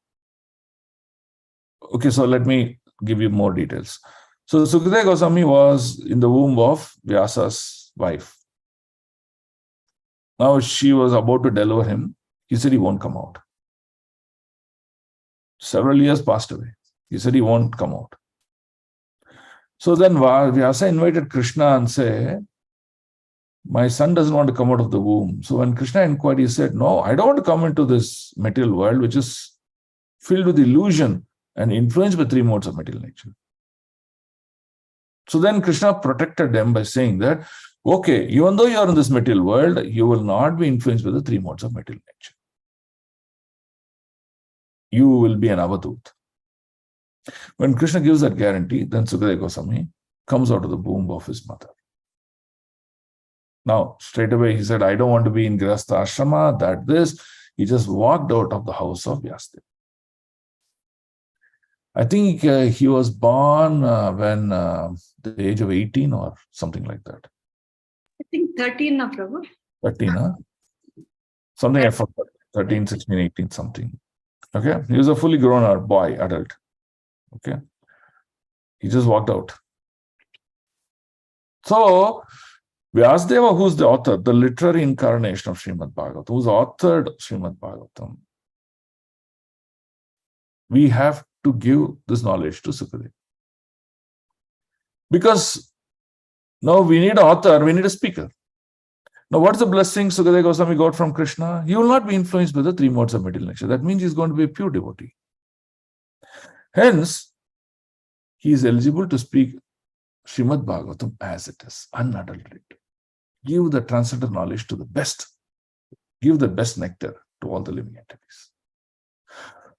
Okay, so let me give you more details. So Sukadeva Goswami was in the womb of Vyasa's wife. Now she was about to deliver him. He said he won't come out. Several years passed away. He said he won't come out. So then Vyasa invited Krishna and said, my son doesn't want to come out of the womb. So when Krishna inquired, he said, no, I don't want to come into this material world, which is filled with illusion and influenced by 3 modes of material nature. So then Krishna protected them by saying that, okay, even though you are in this material world, you will not be influenced by the 3 modes of material nature. You will be an avadut. When Krishna gives that guarantee, then Sukadeva Goswami comes out of the womb of his mother. Now, straight away, he said, I don't want to be in Grihastha Ashrama, He just walked out of the house of Vyasadeva. I think he was born when the age of 18 or something like that. I think 13 na Prabhu. 13, huh? Something I forgot. 13, 16, 18, something. Okay. He was a fully grown adult. Okay. He just walked out. So, Vyasadeva, who's the author, the literary incarnation of Srimad Bhagavatam, who's authored Srimad Bhagavatam, we have to give this knowledge to Sukadeva. Because now we need an author, we need a speaker. Now, what's the blessing Sukadeva Goswami got from Krishna? He will not be influenced by the 3 modes of material nature. That means he's going to be a pure devotee. Hence, he is eligible to speak Srimad Bhagavatam as it is, unadulterated. Give the transcendental knowledge to the best. Give the best nectar to all the living entities.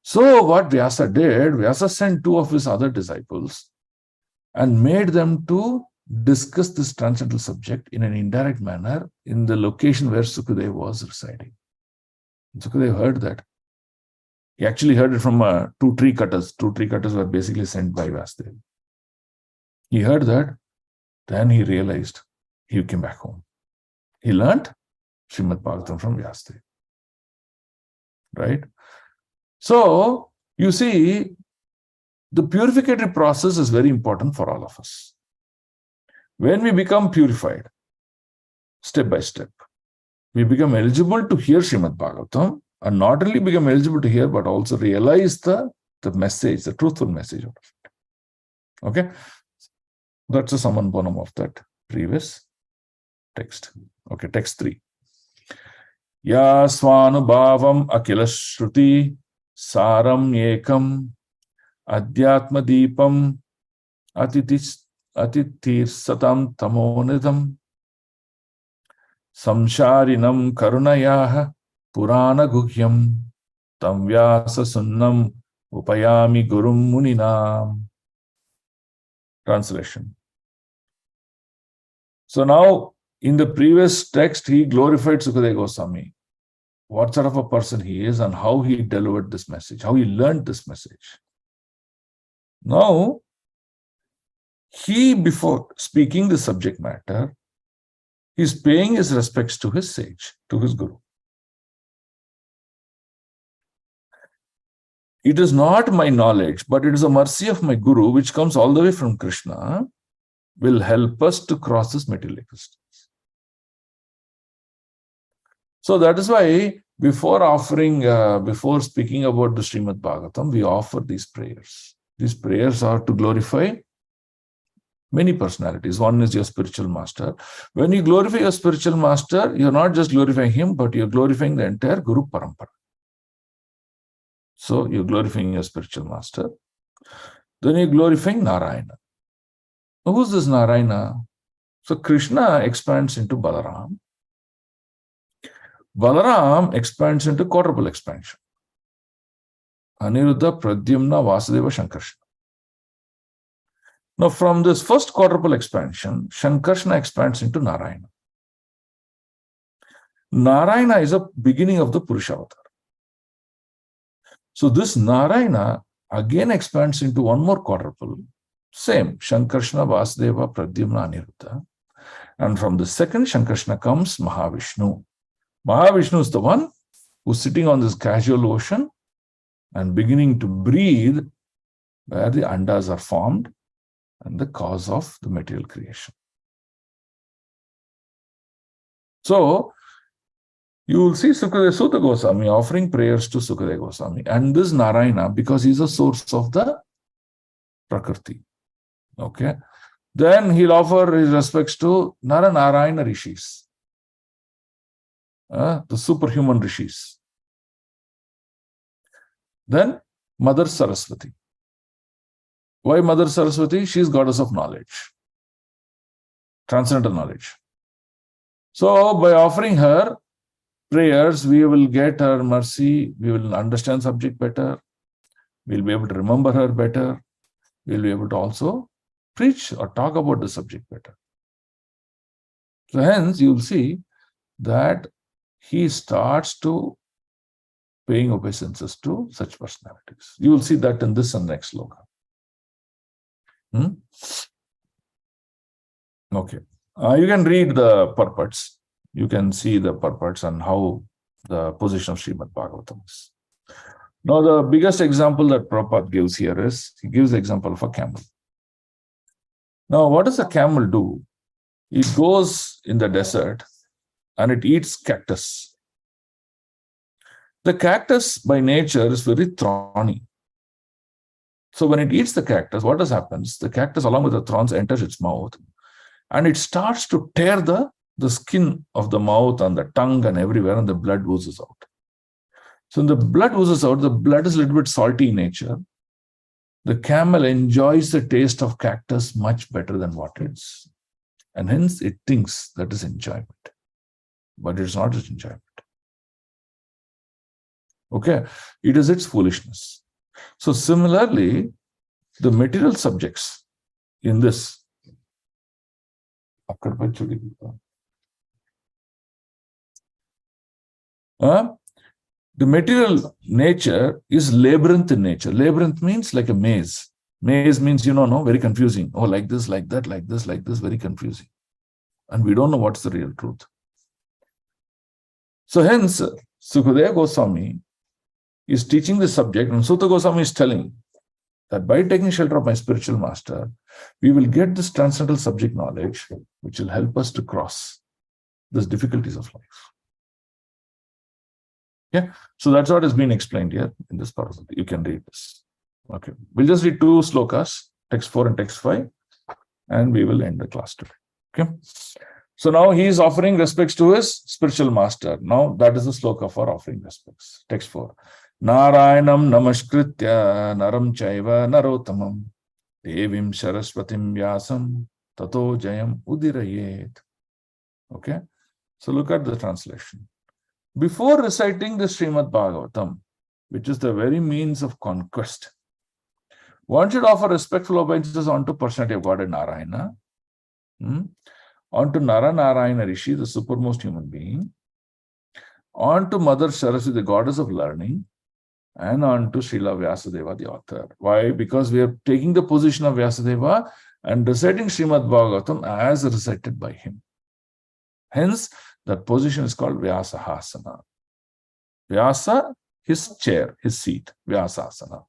So what Vyasa did, Vyasa sent 2 of his other disciples and made them to discuss this transcendental subject in an indirect manner in the location where Sukadeva was residing. Sukadeva heard that. He actually heard it from 2 tree cutters. 2 tree cutters were basically sent by Vyasdeva. He heard that, then he realized, he came back home. He learned Srimad Bhagavatam from Vyasdeva. Right? So, you see, the purificatory process is very important for all of us. When we become purified, step by step, we become eligible to hear Srimad Bhagavatam, and not only become eligible to hear, but also realize the message, the truthful message of it. Okay? That's a summon bonum of that previous text. Okay, text 3. Ya svanubhavam akila shruti saram ekam adhyatma deepam atitir satam tamonidam samsharinam karunayah purana guhyam tam vyasa sunnam upayami gurum muninam. Translation. So now, in the previous text, he glorified Sukadeva Goswami, what sort of a person he is and how he delivered this message, how he learned this message. Now, he, before speaking the subject matter, is paying his respects to his sage, to his guru. It is not my knowledge, but it is a mercy of my guru, which comes all the way from Krishna, will help us to cross this material existence. So that is why before speaking about the Srimad Bhagavatam, we offer these prayers. These prayers are to glorify many personalities. One is your spiritual master. When you glorify your spiritual master, you're not just glorifying him, but you're glorifying the entire Guru Parampara. So you're glorifying your spiritual master. Then you're glorifying Narayana. Now, who's this Narayana? So Krishna expands into Balaram. Balaram expands into quadruple expansion. Aniruddha, Pradyumna, Vasudeva, Shankarshana. Now, from this first quadruple expansion, Shankarshana expands into Narayana. Narayana is a beginning of the Purushavatar. So this Narayana again expands into one more quadruple. Same, Shankarshana, Vasudeva, Pradyumna, Aniruddha. And from the second Shankarshana comes Mahavishnu. Mahavishnu is the one who's sitting on this casual ocean and beginning to breathe where the andas are formed and the cause of the material creation. So, you will see Sukadeva Sutta Goswami offering prayers to Sukadeva Goswami. And this Narayana, because he's a source of the Prakriti. Okay. Then he'll offer his respects to Narayana Rishis. The superhuman rishis. Then Mother Saraswati. Why Mother Saraswati? She is goddess of knowledge, transcendental knowledge. So by offering her prayers, we will get her mercy, we will understand subject better, we'll be able to remember her better, we'll be able to also preach or talk about the subject better. So hence you will see that he starts to paying obeisances to such personalities. You will see that in this and next sloka. Okay. You can read the purports. You can see the purports and how the position of Srimad Bhagavatam is. Now, the biggest example that Prabhupada gives here is, he gives the example of a camel. Now, what does a camel do? It goes in the desert and it eats cactus. The cactus by nature is very thorny. So when it eats the cactus, what happens? The cactus along with the thorns enters its mouth and it starts to tear the skin of the mouth and the tongue and everywhere, and the blood oozes out. So when the blood oozes out, the blood is a little bit salty in nature. The camel enjoys the taste of cactus much better than what it is. And hence it thinks that is enjoyment. But it's not its enjoyment. Okay, it is its foolishness. So similarly, the material subjects in this, the material nature is labyrinth in nature. Labyrinth means like a maze. Maze means, very confusing. Oh, like this, like that, like this, very confusing. And we don't know what's the real truth. So hence, Sukadeva Goswami is teaching this subject, and Sutta Goswami is telling that by taking shelter of my spiritual master, we will get this transcendental subject knowledge, which will help us to cross these difficulties of life. Yeah, so that's what has been explained here in this part. You can read this. Okay, we'll just read 2 slokas, text 4 and text 5, and we will end the class today. Okay. So now he is offering respects to his spiritual master. Now that is the sloka for offering respects. Text 4. Narayanam namaskritya naram chaiva narottamam devim saraswatim vyasam tato jayam udirayet. Okay. So look at the translation. Before reciting the Srimad Bhagavatam, which is the very means of conquest, one should offer respectful obeisances onto personality of God and Narayana, onto Narayana Rishi, the supermost human being, onto Mother Saraswati, the goddess of learning, and onto Srila Vyasadeva, the author. Why? Because we are taking the position of Vyasadeva and reciting Srimad Bhagavatam as recited by him. Hence, that position is called Vyasahasana. Vyasa, his chair, his seat, Vyasasana.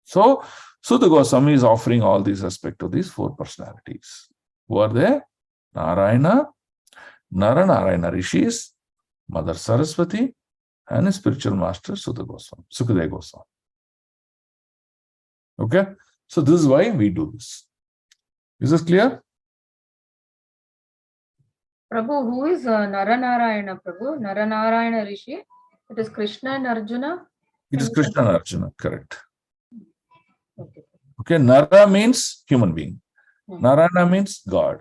So, Sutta Goswami is offering all these respect to these 4 personalities. Who are they? Narayana, Narayana Rishis, Mother Saraswati, and his spiritual master Sutta Goswami, Sukadeva Goswami. Okay? So this is why we do this. Is this clear? Prabhu, who is Naranarayana, Prabhu? Naranarayana Rishi? It is Krishna and Arjuna? It is Krishna and Arjuna, correct. Okay. Okay, Nara means human being. Narayana means God.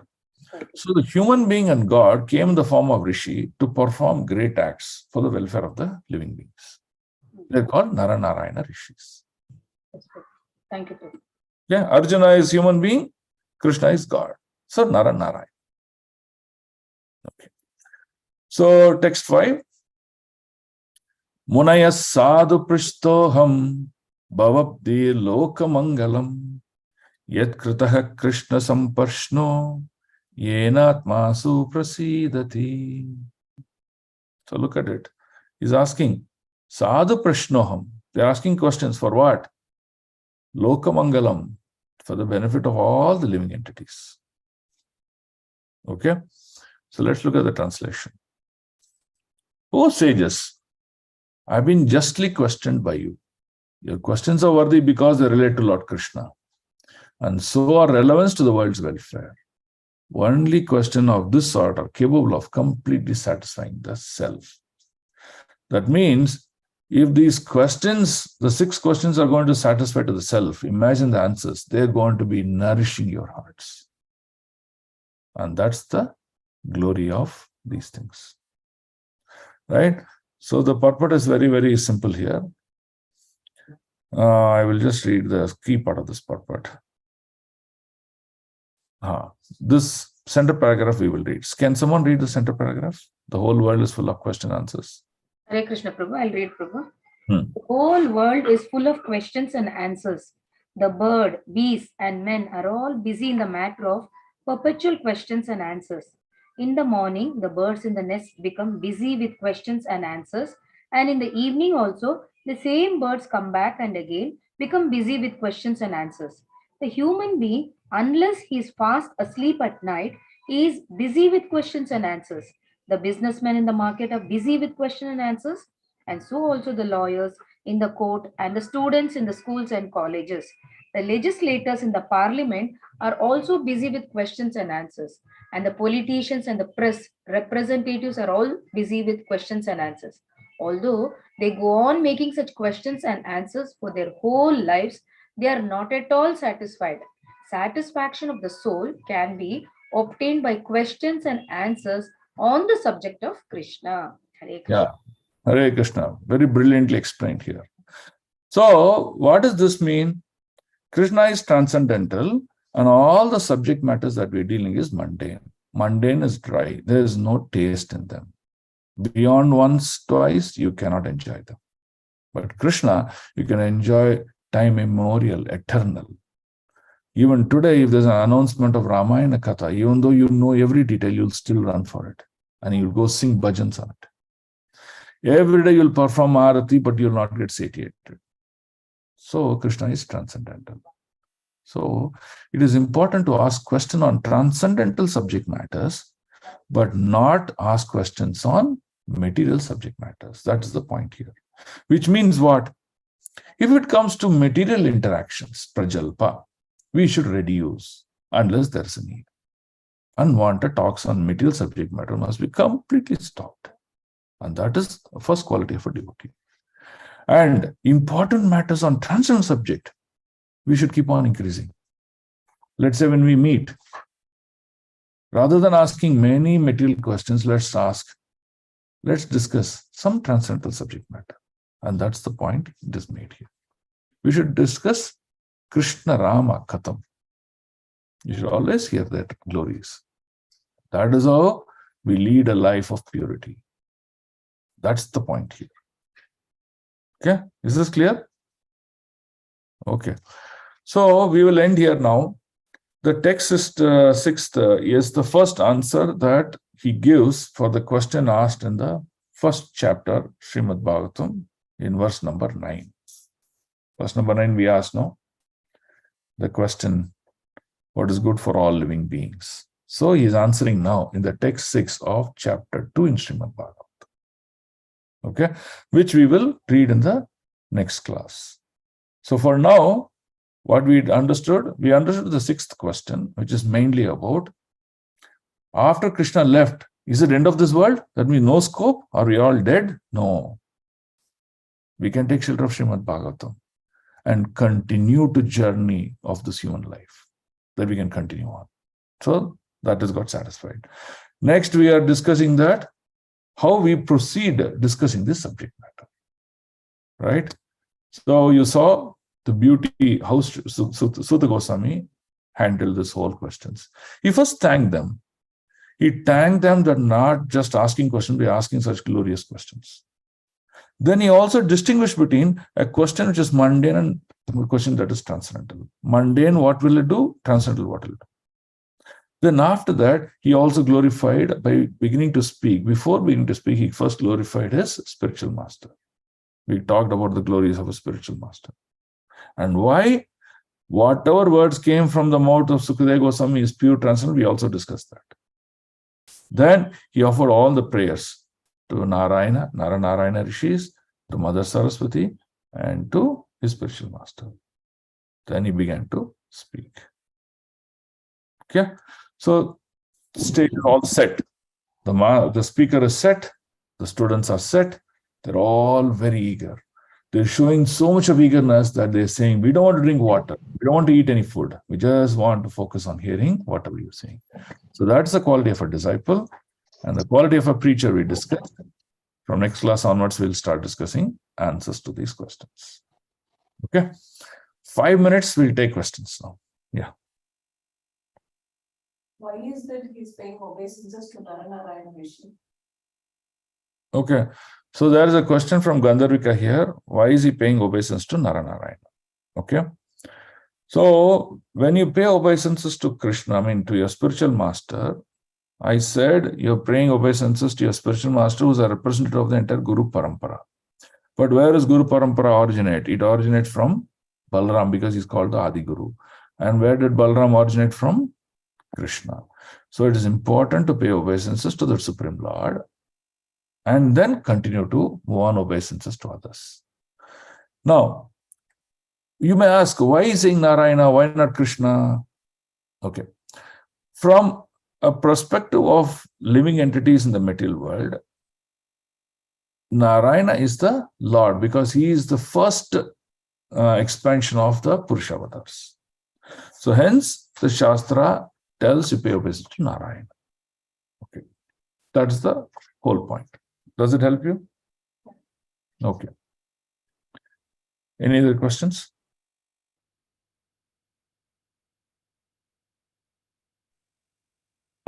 So the human being and God came in the form of Rishi to perform great acts for the welfare of the living beings. They're called Narayana Rishis. That's good. Thank you, Prabhu. Yeah, Arjuna is human being, Krishna is God. So Narayana. Okay. So text 5. Munaya sadhu prishtoham bhavabdi lokamangalam yat kritaha krishna samparshno yenatmasu prasidati. So look at it. He's asking, sadhu prishnoham. They're asking questions for what? Lokamangalam, for the benefit of all the living entities. Okay? So let's look at the translation. O sages, I've been justly questioned by you. Your questions are worthy because they relate to Lord Krishna and so are relevant to the world's welfare. Only questions of this sort are capable of completely satisfying the self. That means if these questions, the 6 questions are going to satisfy to the self, imagine the answers. They're going to be nourishing your hearts. And that's the glory of these things. Right? So the purport is very, very simple here. I will just read the key part of this purport. This center paragraph we will read. Can someone read the center paragraph? The whole world is full of question answers. Hare Krishna, Prabhu. I'll read, Prabhu. The whole world is full of questions and answers. The bird, bees, and men are all busy in the matter of perpetual questions and answers. In the morning, the birds in the nest become busy with questions and answers. And in the evening also, the same birds come back and again become busy with questions and answers. The human being, unless he is fast asleep at night, is busy with questions and answers. The businessmen in the market are busy with questions and answers. And so also the lawyers in the court and the students in the schools and colleges. The legislators in the parliament are also busy with questions and answers. And the politicians and the press representatives are all busy with questions and answers. Although they go on making such questions and answers for their whole lives, they are not at all satisfied. Satisfaction of the soul can be obtained by questions and answers on the subject of Krishna. Hare Krishna. Yeah. Hare Krishna. Very brilliantly explained here. So, what does this mean? Krishna is transcendental and all the subject matters that we're dealing is mundane. Mundane is dry. There is no taste in them. Beyond once, twice, you cannot enjoy them. But Krishna, you can enjoy time immemorial, eternal. Even today, if there's an announcement of Ramayana Katha, even though you know every detail, you'll still run for it. And you'll go sing bhajans on it. Every day you'll perform Arati, but you'll not get satiated. So Krishna is transcendental. So it is important to ask questions on transcendental subject matters, but not ask questions on material subject matters. That is the point here. Which means what? If it comes to material interactions, prajalpa, we should reduce unless there is a need. unwanted talks on material subject matter must be completely stopped. And that is the first quality of a devotee. And important matters on transcendental subject, we should keep on increasing. Let's say when we meet, rather than asking many material questions, let's discuss some transcendental subject matter. And that's the point it is made here. We should discuss Krishna Rama Katham. You should always hear that glories. That is how we lead a life of purity. That's the point here. Okay, is this clear? Okay. So we will end here now. The text is sixth is the first answer that he gives for the question asked in the first chapter, Srimad Bhagavatam, in verse number 9. Verse number 9, we ask now the question, what is good for all living beings? So he is answering now in the text 6 of chapter 2 in Srimad Bhagavatam. Okay, which we will read in the next class. So for now, what we understood the sixth question, which is mainly about after Krishna left, is it end of this world? That means no scope? Are we all dead? No. We can take shelter of Srimad Bhagavatam and continue to journey of this human life. That we can continue on. So that has got satisfied. Next, we are discussing that how we proceed discussing this subject matter. Right? So you saw the beauty, how Sutta Goswami handled this whole questions. He first thanked them. He thanked them that not just asking questions, but asking such glorious questions. Then he also distinguished between a question which is mundane and a question that is transcendental. Mundane, what will it do? Transcendental, what will it do? Then after that, he also glorified by beginning to speak. Before beginning to speak, he first glorified his spiritual master. We talked about the glories of a spiritual master. And why? Whatever words came from the mouth of Sukadeva Goswami is pure transcendental. We also discussed that. Then he offered all the prayers to Narayana Rishis, to Mother Saraswati, and to his spiritual master. Then he began to speak. Okay, so stage is all set. The speaker is set, the students are set, they're all very eager. They're showing so much of eagerness that they're saying, we don't want to drink water, we don't want to eat any food, we just want to focus on hearing whatever you're saying. So that's the quality of a disciple, and the quality of a preacher we discussed. From next class onwards, we'll start discussing answers to these questions. Okay, 5 minutes, we'll take questions now. Yeah. Why is that he's paying obeisances to Narayana Rishi? Okay, so there is a question from Gandharvika here. Why is he paying obeisance to Narayana? Okay, so when you pay obeisances to Krishna, to your spiritual master, I said you're paying obeisances to your spiritual master who's a representative of the entire Guru Parampara. But where does Guru Parampara originate? It originates from Balram because he's called the Adi Guru. And where did Balram originate from? Krishna. So it is important to pay obeisances to the Supreme Lord and then continue to move on obeisances to others. Now, you may ask, why is saying Narayana, why not Krishna? Okay. From a perspective of living entities in the material world, Narayana is the Lord because he is the first expansion of the Purusha avatars. So hence, the Shastra tells you pay obeisance to Narayana. Okay. That's the whole point. Does it help you? Okay. Any other questions?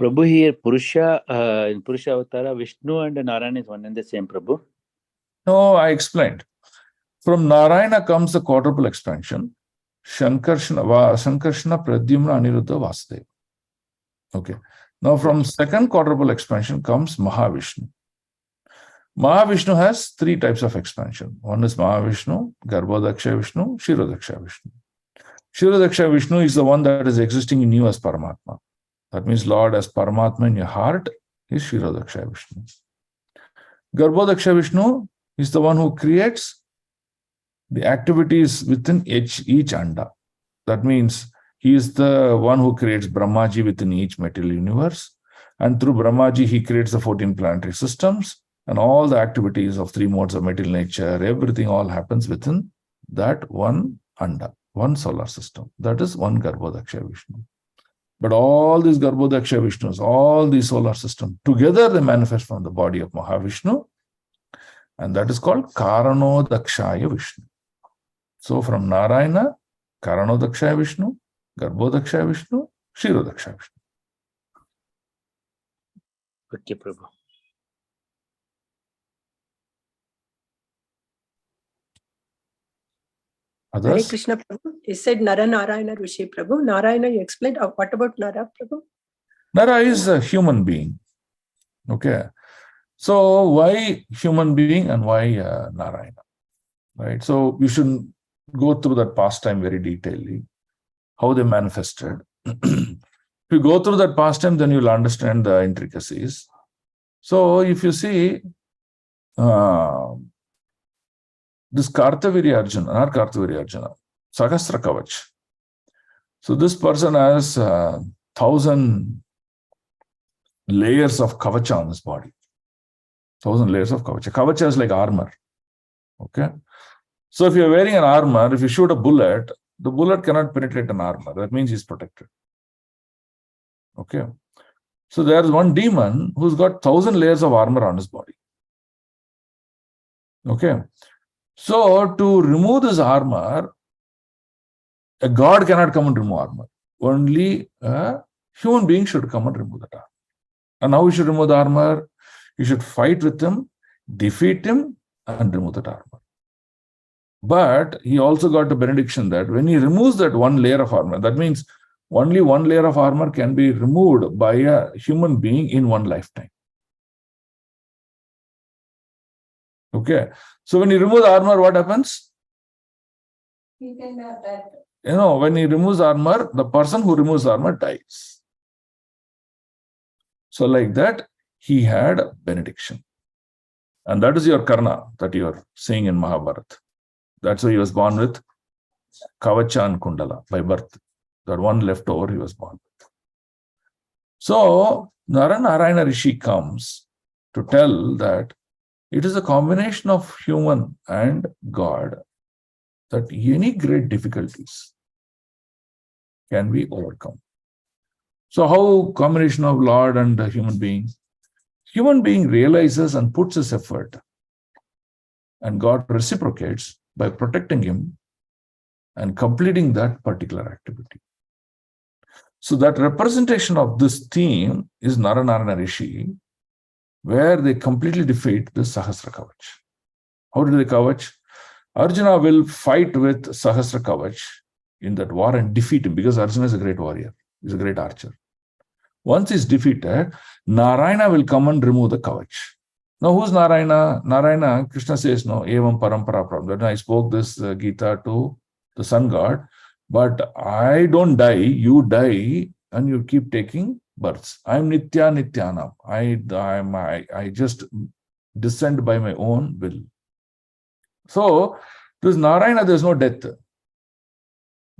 Prabhu, here Purusha, in Purusha Avatara, Vishnu and Narayana is one and the same, Prabhu. No, I explained. From Narayana comes the quadruple expansion. Shankarshana, Pradyumna, Aniruddha, Vasudeva. Okay. Now from second quadruple expansion comes Mahavishnu. Mahavishnu has three types of expansion. One is Mahavishnu, Garbhodaksha Vishnu, Shirodaksha Vishnu. Shirodaksha Vishnu is the one that is existing in you as Paramatma. That means Lord as Paramatma in your heart is Shirodaksha Vishnu. Garbhodaksha Vishnu is the one who creates the activities within each anda. That means He is the one who creates Brahmaji within each material universe. And through Brahmaji, he creates the 14 planetary systems and all the activities of 3 modes of material nature. Everything all happens within that one Anda, one solar system. That is one Garbhodaksha Vishnu. But all these Garbhodaksha Vishnus, all these solar systems, together they manifest from the body of Mahavishnu. And that is called Karanodakshaya Vishnu. So from Narayana, Karanodakshaya Vishnu, Garbhodakshaya Vishnu, Kshirodakshaya Vishnu. Okay, Prabhu. Others? Hare Krishna Prabhu. You said Nara Narayana Rishi Prabhu. Narayana, you explained. What about Nara Prabhu? Nara is a human being. Okay. So why human being and why Narayana? Right. So we should go through that pastime very detailedly, how they manifested. If you go through that pastime, then you'll understand the intricacies. So if you see this Kartavirya Arjuna, not Kartavirya Arjuna, Sahasra Kavach. So this person has 1,000 layers of kavacha on his body. 1,000 layers of kavacha. Kavacha is like armor. Okay. So if you're wearing an armor, if you shoot a bullet, the bullet cannot penetrate an armor. That means he's protected. Okay. So there's one demon who's got 1,000 layers of armor on his body. Okay. So to remove this armor, a god cannot come and remove armor. Only a human being should come and remove that armor. And how we should remove the armor? You should fight with him, defeat him, and remove that armor. But he also got a benediction that when he removes that one layer of armor, that means only one layer of armor can be removed by a human being in one lifetime. Okay. So when you remove the armor, what happens? He can have that. When he removes armor, the person who removes armor dies. So like that, he had a benediction. And that is your Karna that you are seeing in Mahabharata. That's why he was born with Kavacha and Kundala by birth. That one left over, he was born with. So Narayana Rishi comes to tell that it is a combination of human and God that any great difficulties can be overcome. So how combination of Lord and human being? Human being realizes and puts his effort, and God reciprocates by protecting him and completing that particular activity. So that representation of this theme is Narayana Rishi, where they completely defeat the Sahasra Kavach. How did they kavach? Arjuna will fight with Sahasra Kavach in that war and defeat him, because Arjuna is a great warrior. He's a great archer. Once he's defeated, Narayana will come and remove the Kavach. Now, who's Narayana? Narayana, Krishna says, no, evam parampara prabhu. Then I spoke this Gita to the sun god, but I don't die, you die, and you keep taking births. I'm Nitya Nityanam. I just descend by my own will. So, this Narayana, there's no death.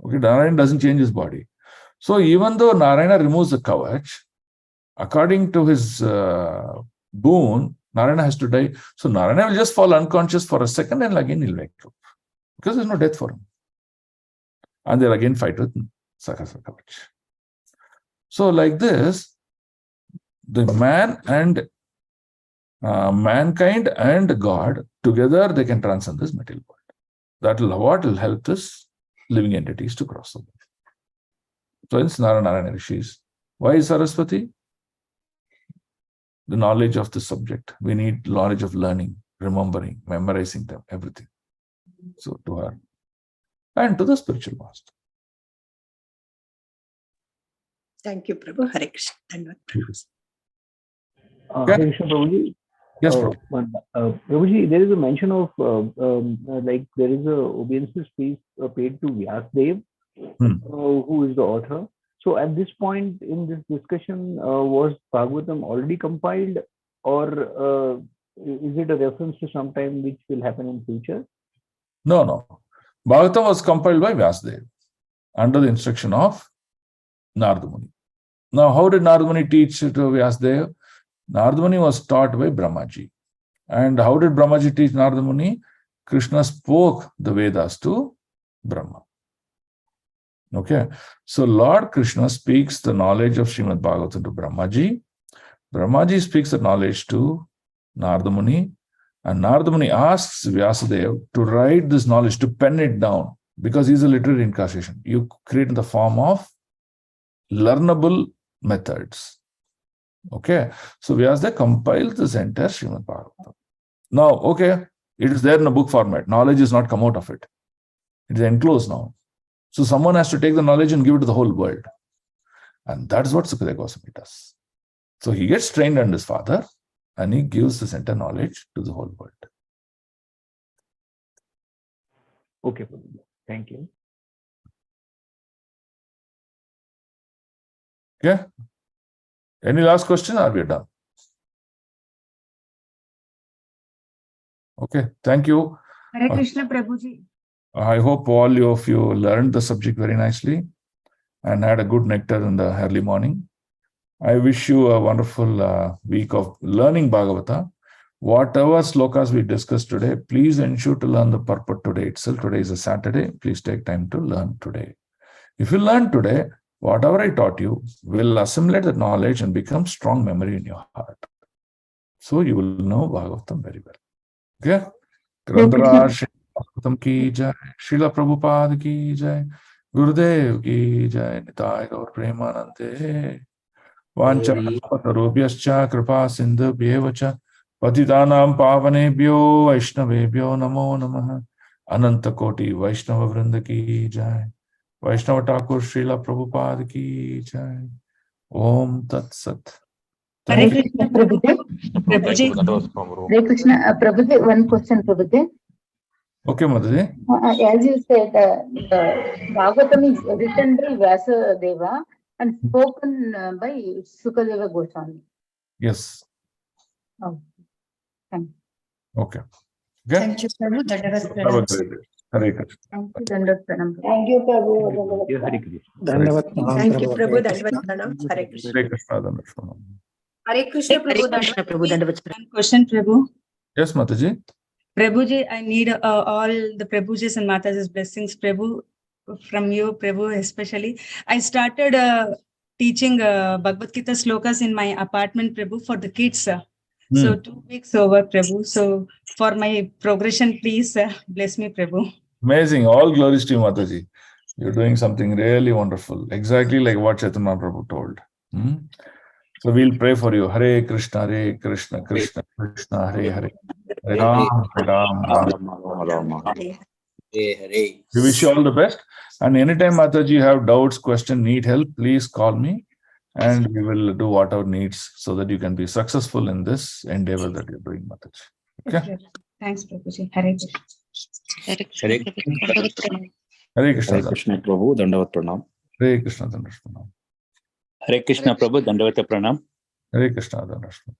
Okay, Narayana doesn't change his body. So, even though Narayana removes the Kavach, according to his boon, Narayana has to die. So, Narayana will just fall unconscious for a second and again he'll wake up. Because there's no death for him. And they'll again fight with Sahasra Kavach. So, like this, the man and mankind and God, together they can transcend this material world. That will help this living entities to cross the world. So it's Narayana Rishis. Why is Saraswati? The knowledge of the subject. We need knowledge of learning, remembering, memorizing them, everything. So to her and to the spiritual master. Thank you, Prabhu. Hare Krishna. Hare Krishna, Prabhuji. Yes, Prabhu. Prabhuji, there is a mention of like there is a obeisances fees paid to Vyasdev, who is the author. So at this point in this discussion, was Bhagavatam already compiled, or is it a reference to sometime which will happen in future? No. Bhagavatam was compiled by Vyasdev under the instruction of Narada Muni. Now, how did Narada Muni teach to Vyasadeva? Narada Muni was taught by Brahmaji. And how did Brahmaji teach Narada Muni? Krishna spoke the Vedas to Brahma. Okay. So Lord Krishna speaks the knowledge of Srimad Bhagavatam to Brahmaji. Brahmaji speaks the knowledge to Narada Muni. And Narada Muni asks Vyasadeva to write this knowledge, to pen it down, because he's a literary incarnation. You create in the form of learnable methods. Okay. So Vyasadeva compiled this entire Srimad Bhagavatam. Now, okay, it is there in a book format. Knowledge is not come out of it. It is enclosed now. So someone has to take the knowledge and give it to the whole world. And that's what Sukadeva Goswami does. So he gets trained under his father and he gives this entire knowledge to the whole world. Okay, thank you. Okay. Any last question or we are done? Okay, thank you. Hare Krishna Prabhuji. I hope all of you learned the subject very nicely and had a good nectar in the early morning. I wish you a wonderful week of learning Bhagavata. Whatever slokas we discussed today, please ensure to learn the purport today itself. Today is a Saturday. Please take time to learn today. If you learn today, whatever I taught you will assimilate the knowledge and become strong memory in your heart. So you will know Bhagavatam very well. Okay? Grantaraj Bhagavatam ki jai, Srila Prabhupada ki jai, Gurudev ki jai, Nitai Gaur Premanande, Vancha Patarobhyascha Kripa Sindhu Bhyevacha, Patitanam Pavanebhyo Vaishnavebhyo Namo Namaha, Ananta Koti Vaishnava Vrinda ki jai, Vaishnava Thakur Srila Prabhupada ki jai. Om Tat Sat. Hare Krishna Prabhuji. Hare Krishna Prabhuji, one question Prabhuji. Okay, Mataji. As you said, Bhagavatam is written by Vyasadeva and spoken by Sukadeva Goswami. Yes. Oh, thank you. Okay. Okay. Thank you, Prabhu. Have a great day. Hare Krishna. Thank you, Dandavat Pranam. Thank you, Prabhu. Hare Krishna. Thank you, Prabhu. Dandavat Pranam. Hare Krishna. Hare Krishna. Dandavat. Hare Krishna Prabhu. Krishna Prabhu, Dandavat Pranam. One question, Prabhu. Yes, Mataji. Prabhuji, I need all the Prabhuji's and Mataji's blessings, Prabhu, from you, Prabhu, especially. I started teaching Bhagavad Gita slokas in my apartment, Prabhu, for the kids. So 2 weeks over, Prabhu. So for my progression, please bless me, Prabhu. Amazing. All glories to you, Mataji. You're doing something really wonderful. Exactly like what Chaitanya Prabhu told. So we'll pray for you. Hare Krishna, Krishna Krishna, Hare Hare. Hare Ram, Ram. We wish you all the best. And anytime, Mataji, you have doubts, question, need help, please call me and we will do whatever needs so that you can be successful in this endeavor that you're doing, Mataji. Okay? Thanks, Prabhuji. Hare Krishna. Hare Krishna. Hare Krishna Prabhu, Dandavat Pranam. Hare Krishna, Dandavat Pranam. Hare Krishna Prabhu, Dandavat Pranam. Hare Krishna, Dandavat Pranam.